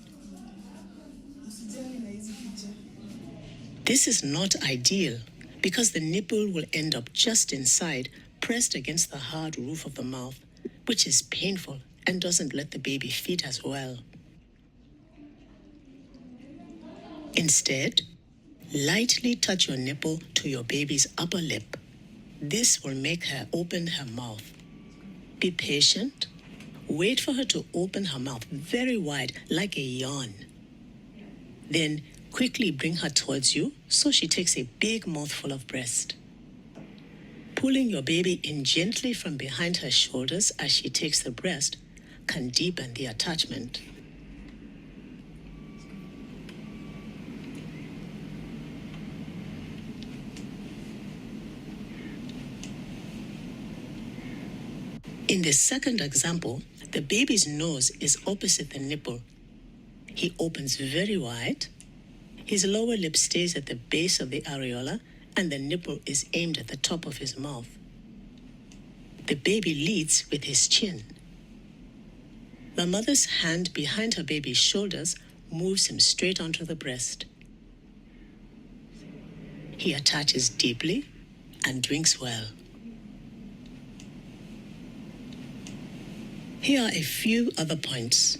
This is not ideal because the nipple will end up just inside, pressed against the hard roof of the mouth, which is painful and doesn't let the baby feed as well. Instead, lightly touch your nipple to your baby's upper lip. This will make her open her mouth. Be patient. Wait for her to open her mouth very wide, like a yawn. Then quickly bring her towards you so she takes a big mouthful of breast. Pulling your baby in gently from behind her shoulders as she takes the breast can deepen the attachment. In the second example, the baby's nose is opposite the nipple. He opens very wide. His lower lip stays at the base of the areola, and the nipple is aimed at the top of his mouth. The baby leads with his chin. The mother's hand behind her baby's shoulders moves him straight onto the breast. He attaches deeply and drinks well. Here are a few other points.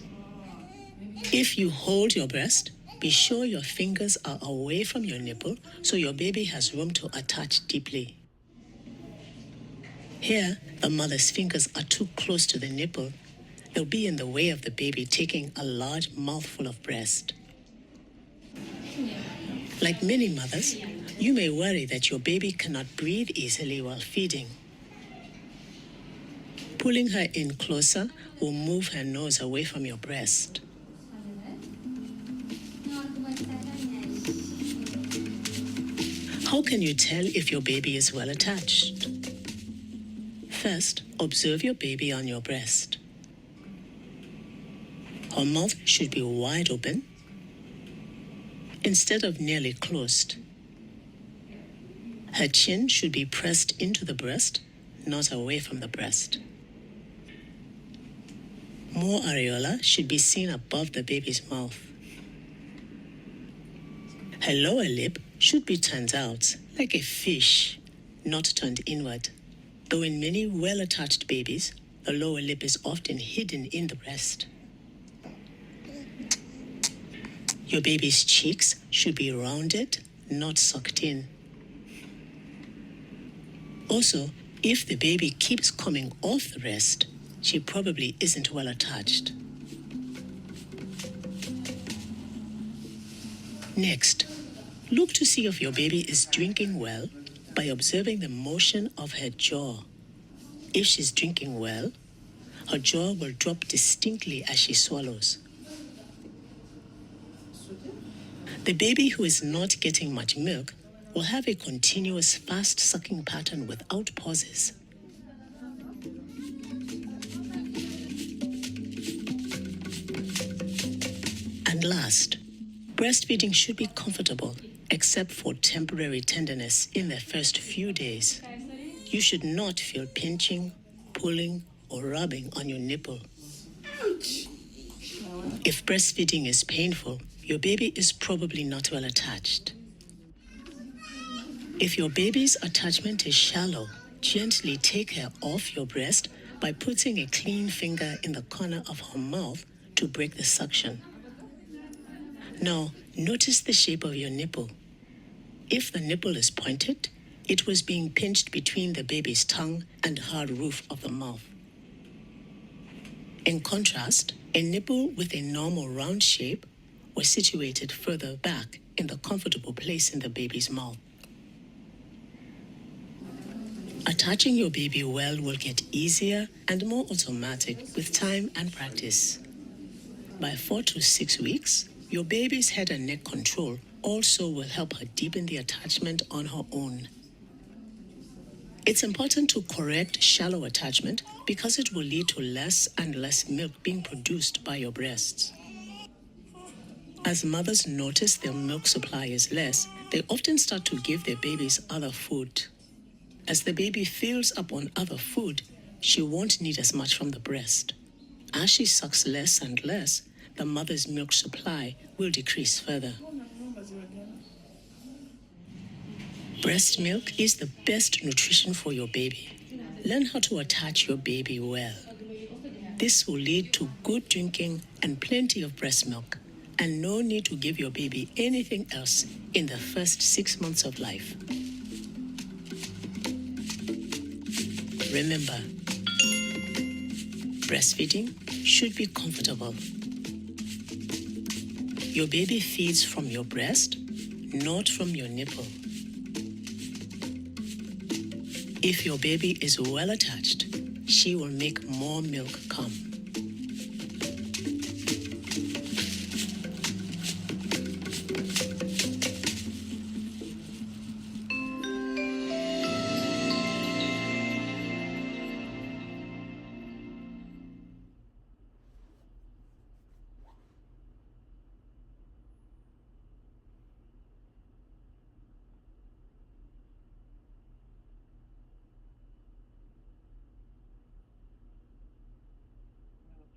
If you hold your breast, be sure your fingers are away from your nipple so your baby has room to attach deeply. Here, the mother's fingers are too close to the nipple. They'll be in the way of the baby taking a large mouthful of breast. Like many mothers, you may worry that your baby cannot breathe easily while feeding. Pulling her in closer will move her nose away from your breast. How can you tell if your baby is well attached? First, observe your baby on your breast. Her mouth should be wide open instead of nearly closed. Her chin should be pressed into the breast, not away from the breast. More areola should be seen above the baby's mouth. Her lower lip should be turned out, like a fish, not turned inward. Though in many well-attached babies, the lower lip is often hidden in the breast. Your baby's cheeks should be rounded, not sucked in. Also, if the baby keeps coming off the breast, she probably isn't well attached. Next, look to see if your baby is drinking well by observing the motion of her jaw. If she's drinking well, her jaw will drop distinctly as she swallows. The baby who is not getting much milk will have a continuous fast sucking pattern without pauses. And last, breastfeeding should be comfortable, except for temporary tenderness in the first few days. You should not feel pinching, pulling, or rubbing on your nipple. If breastfeeding is painful, your baby is probably not well attached. If your baby's attachment is shallow, gently take her off your breast by putting a clean finger in the corner of her mouth to break the suction. Now, notice the shape of your nipple. If the nipple is pointed, it was being pinched between the baby's tongue and hard roof of the mouth. In contrast, a nipple with a normal round shape was situated further back in the comfortable place in the baby's mouth. Attaching your baby well will get easier and more automatic with time and practice. By 4 to 6 weeks, your baby's head and neck control also will help her deepen the attachment on her own. It's important to correct shallow attachment because it will lead to less and less milk being produced by your breasts. As mothers notice their milk supply is less, they often start to give their babies other food. As the baby fills up on other food, she won't need as much from the breast. As she sucks less and less, the mother's milk supply will decrease further. Breast milk is the best nutrition for your baby. Learn how to attach your baby well. This will lead to good drinking and plenty of breast milk, and no need to give your baby anything else in the first 6 months of life. Remember, breastfeeding should be comfortable. Your baby feeds from your breast, not from your nipple. If your baby is well attached, she will make more milk come.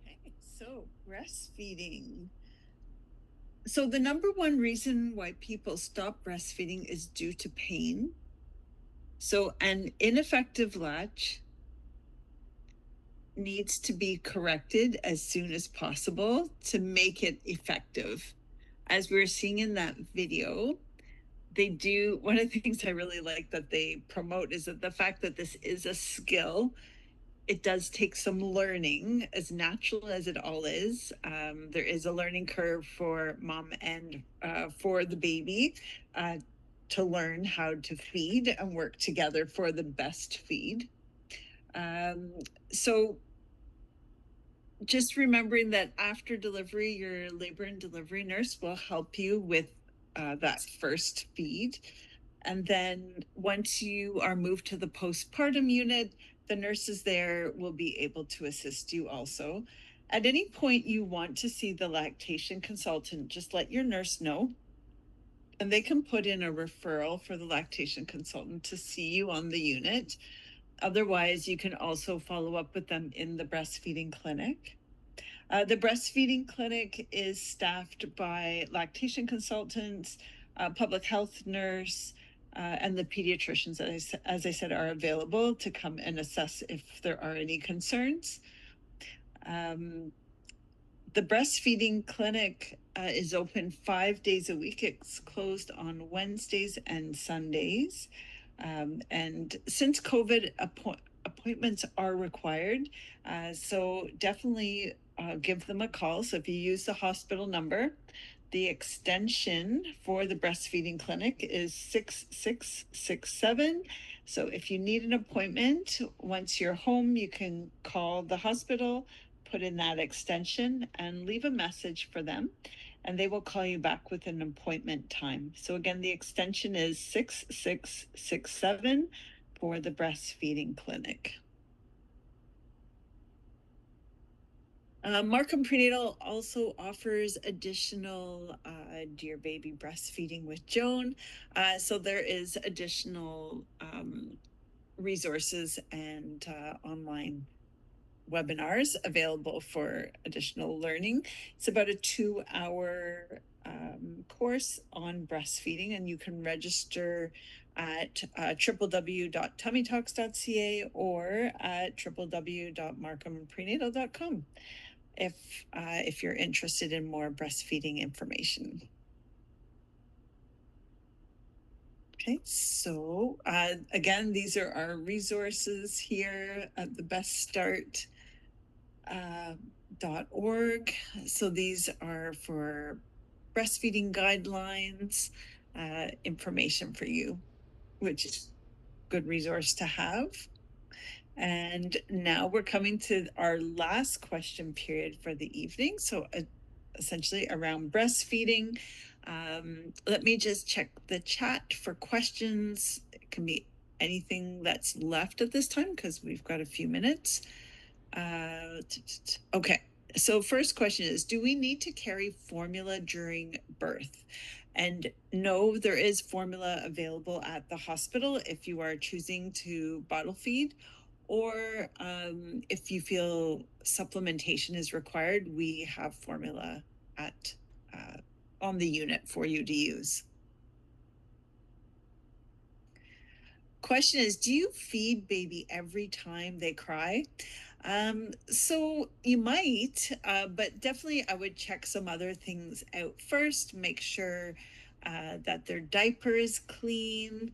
Okay, so breastfeeding. So the number one reason why people stop breastfeeding is due to pain. So an ineffective latch needs to be corrected as soon as possible to make it effective. As we were seeing in that video, they do, one of the things I really like that they promote is that the fact that this is a skill, it does take some learning, as natural as it all is. There is a learning curve for mom and for the baby to learn how to feed and work together for the best feed. So just remembering that after delivery, your labor and delivery nurse will help you with that first feed. And then once you are moved to the postpartum unit, the nurses there will be able to assist you also. At any point you want to see the lactation consultant, just let your nurse know. And they can put in a referral for the lactation consultant to see you on the unit. Otherwise, you can also follow up with them in the breastfeeding clinic. The breastfeeding clinic is staffed by lactation consultants, public health nurse, and the pediatricians, as I said, are available to come and assess if there are any concerns. The breastfeeding clinic is open 5 days a week. It's closed on Wednesdays and Sundays. And since COVID, appointments are required. So definitely give them a call. So if you use the hospital number, the extension for the breastfeeding clinic is 6667. So if you need an appointment, once you're home, you can call the hospital, put in that extension, and leave a message for them, and they will call you back with an appointment time. So again, the extension is 6667 for the breastfeeding clinic. Markham Prenatal also offers additional Dear Baby Breastfeeding with Joan. So there is additional resources and online webinars available for additional learning. It's about a 2-hour course on breastfeeding, and you can register at www.tummytalks.ca or at www.markhamprenatal.com if you're interested in more breastfeeding information. Okay, so again, these are our resources here at the beststart.org. So these are for breastfeeding guidelines, information for you, which is a good resource to have. And now we're coming to our last question period for the evening. So essentially around breastfeeding. Let me just check the chat for questions. It can be anything that's left at this time because we've got a few minutes. Okay. So first question is, do we need to carry formula during birth? And no, there is formula available at the hospital if you are choosing to bottle feed, or if you feel supplementation is required, we have formula at on the unit for you to use. Question is, do you feed baby every time they cry? So you might, but definitely I would check some other things out first. Make sure that their diaper is clean.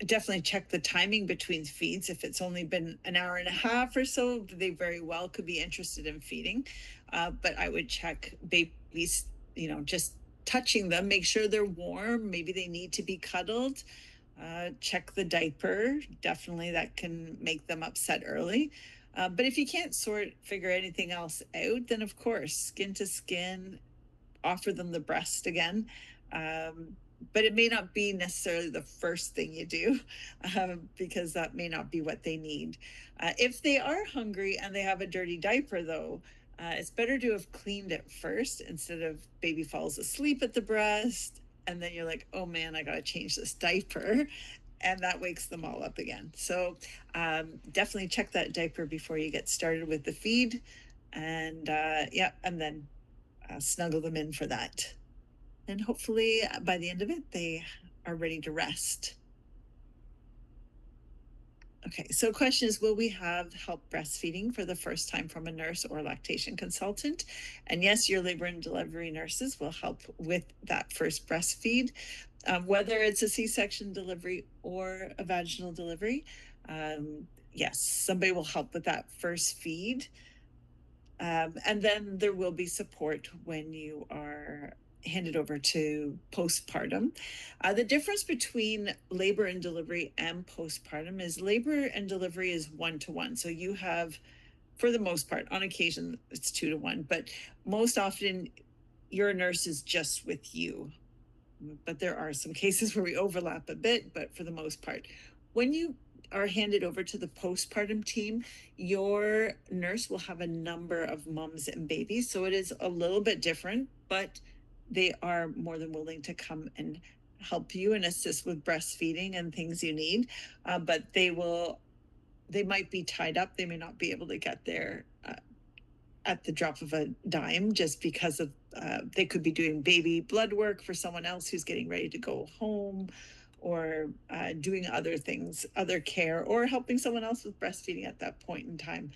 Definitely check the timing between feeds. If it's only been an hour and a half or so, they very well could be interested in feeding. But I would check babies, just touching them, make sure they're warm. Maybe they need to be cuddled. Check the diaper. Definitely that can make them upset early. But if you can't figure anything else out, then of course, skin to skin, offer them the breast again. But it may not be necessarily the first thing you do because that may not be what they need. If they are hungry and they have a dirty diaper, though, it's better to have cleaned it first instead of baby falls asleep at the breast. And then you're like, oh man, I got to change this diaper. And that wakes them all up again. So definitely check that diaper before you get started with the feed. And and then snuggle them in for that. And hopefully by the end of it, they are ready to rest. Okay, so question is, will we have help breastfeeding for the first time from a nurse or lactation consultant? And yes, your labor and delivery nurses will help with that first breastfeed, whether it's a C-section delivery or a vaginal delivery. Yes, somebody will help with that first feed. And then there will be support when you are handed over to postpartum. The difference between labor and delivery and postpartum is labor and delivery is 1-to-1. So you have, for the most part, on occasion, it's 2-to-1, but most often your nurse is just with you. But there are some cases where we overlap a bit, but for the most part, when you are handed over to the postpartum team, your nurse will have a number of moms and babies. So it is a little bit different, but they are more than willing to come and help you and assist with breastfeeding and things you need. But they might be tied up. They may not be able to get there at the drop of a dime, just because of they could be doing baby blood work for someone else who's getting ready to go home, or doing other things, other care, or helping someone else with breastfeeding at that point in time.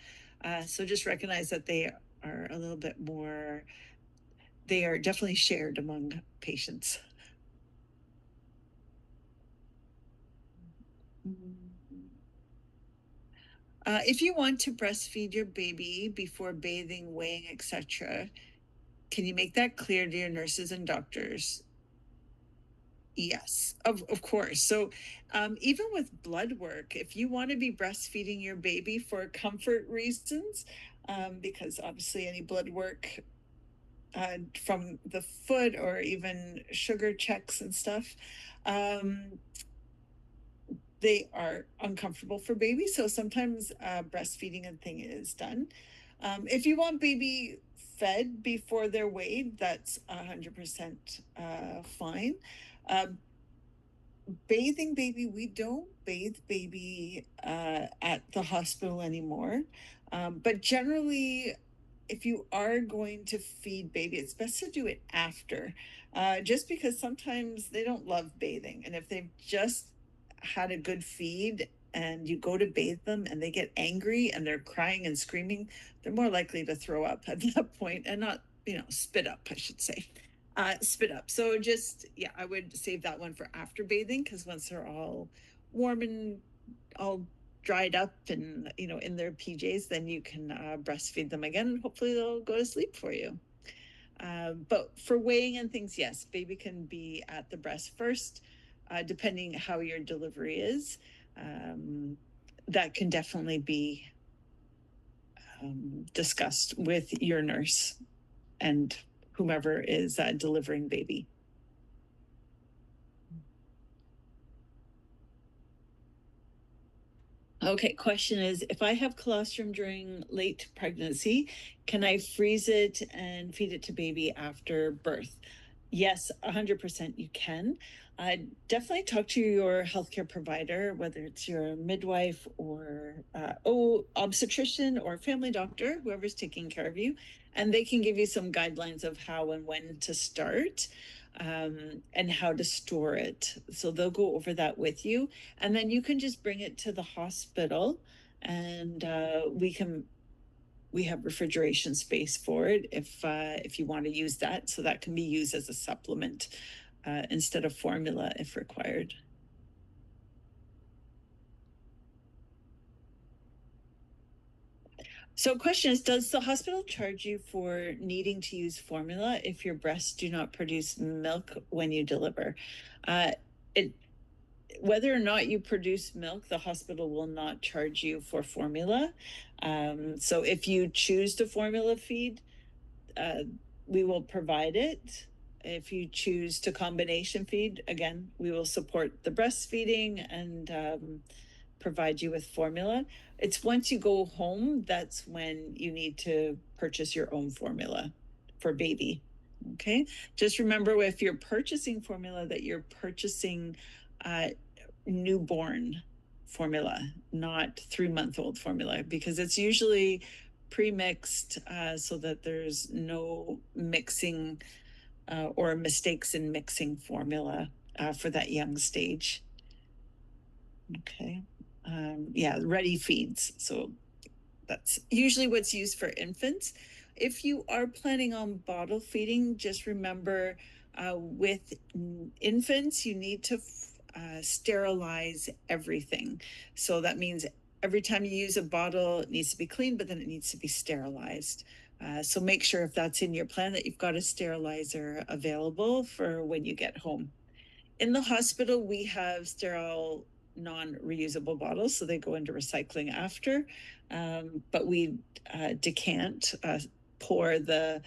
So just recognize that they are a little bit more, they are definitely shared among patients. If you want to breastfeed your baby before bathing, weighing, etc., can you make that clear to your nurses and doctors? Yes, of course. So even with blood work, if you want to be breastfeeding your baby for comfort reasons, because obviously any blood work from the foot or even sugar checks and stuff, they are uncomfortable for babies. So sometimes breastfeeding and thing is done. If you want baby fed before they're weighed, that's 100% fine. bathing baby, we don't bathe baby at the hospital anymore. But generally, if you are going to feed baby, it's best to do it after, just because sometimes they don't love bathing. And if they've just had a good feed and you go to bathe them and they get angry and they're crying and screaming, they're more likely to throw up at that point and not, spit up, I should say. Spit up. So just, yeah, I would save that one for after bathing, because once they're all warm and all dried up and, in their PJs, then you can breastfeed them again, and hopefully they'll go to sleep for you. But for weighing and things, yes, baby can be at the breast first, depending how your delivery is. That can definitely be discussed with your nurse and whomever is delivering baby. Okay, question is, if I have colostrum during late pregnancy, can I freeze it and feed it to baby after birth? Yes, 100% you can. Definitely talk to your healthcare provider, whether it's your midwife or obstetrician or family doctor, whoever's taking care of you, and they can give you some guidelines of how and when to start, and how to store it. So they'll go over that with you, and then you can just bring it to the hospital, and we have refrigeration space for it if you want to use that. So that can be used as a supplement instead of formula if required. So question is, does the hospital charge you for needing to use formula if your breasts do not produce milk when you deliver? Whether or not you produce milk, the hospital will not charge you for formula. So if you choose to formula feed, we will provide it. If you choose to combination feed, again, we will support the breastfeeding and provide you with formula. It's once you go home, that's when you need to purchase your own formula for baby. Okay. Just remember, if you're purchasing formula, that you're purchasing newborn formula, not 3-month-old formula, because it's usually pre-mixed so that there's no mixing or mistakes in mixing formula for that young stage. Okay. Yeah, ready feeds. So that's usually what's used for infants. If you are planning on bottle feeding, just remember with infants, you need to sterilize everything. So that means every time you use a bottle, it needs to be cleaned, but then it needs to be sterilized. So make sure, if that's in your plan, that you've got a sterilizer available for when you get home. In the hospital, we have sterile non-reusable bottles, so they go into recycling after, but we decant, pour the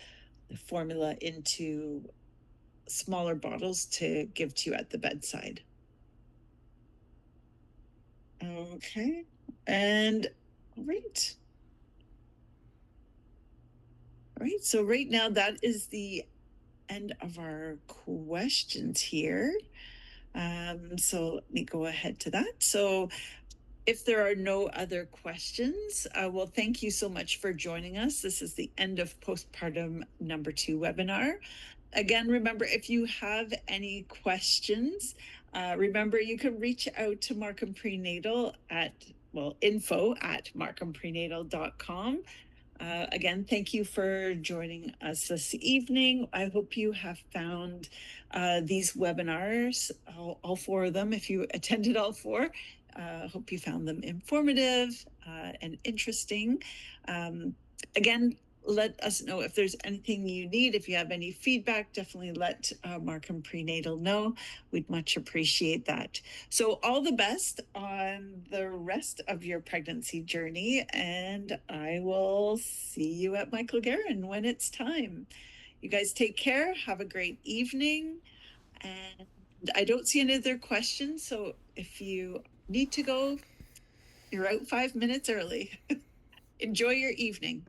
formula into smaller bottles to give to you at the bedside. Okay, and great. All right, so right now that is the end of our questions here. So let me go ahead to that. So if there are no other questions, well, thank you so much for joining us. This is the end of postpartum number 2 webinar. Again, remember, if you have any questions, remember you can reach out to Markham Prenatal at, info@markhamprenatal.com. Again, thank you for joining us this evening. I hope you have found these webinars, all 4 of them, if you attended all 4. Hope you found them informative and interesting. Again, let us know if there's anything you need. If you have any feedback, definitely let Markham Prenatal know. We'd much appreciate that. So all the best on the rest of your pregnancy journey, and I will see you at Michael Garron when it's time. You guys take care. Have a great evening. And I don't see any other questions, so if you need to go, you're out 5 minutes early. Enjoy your evening.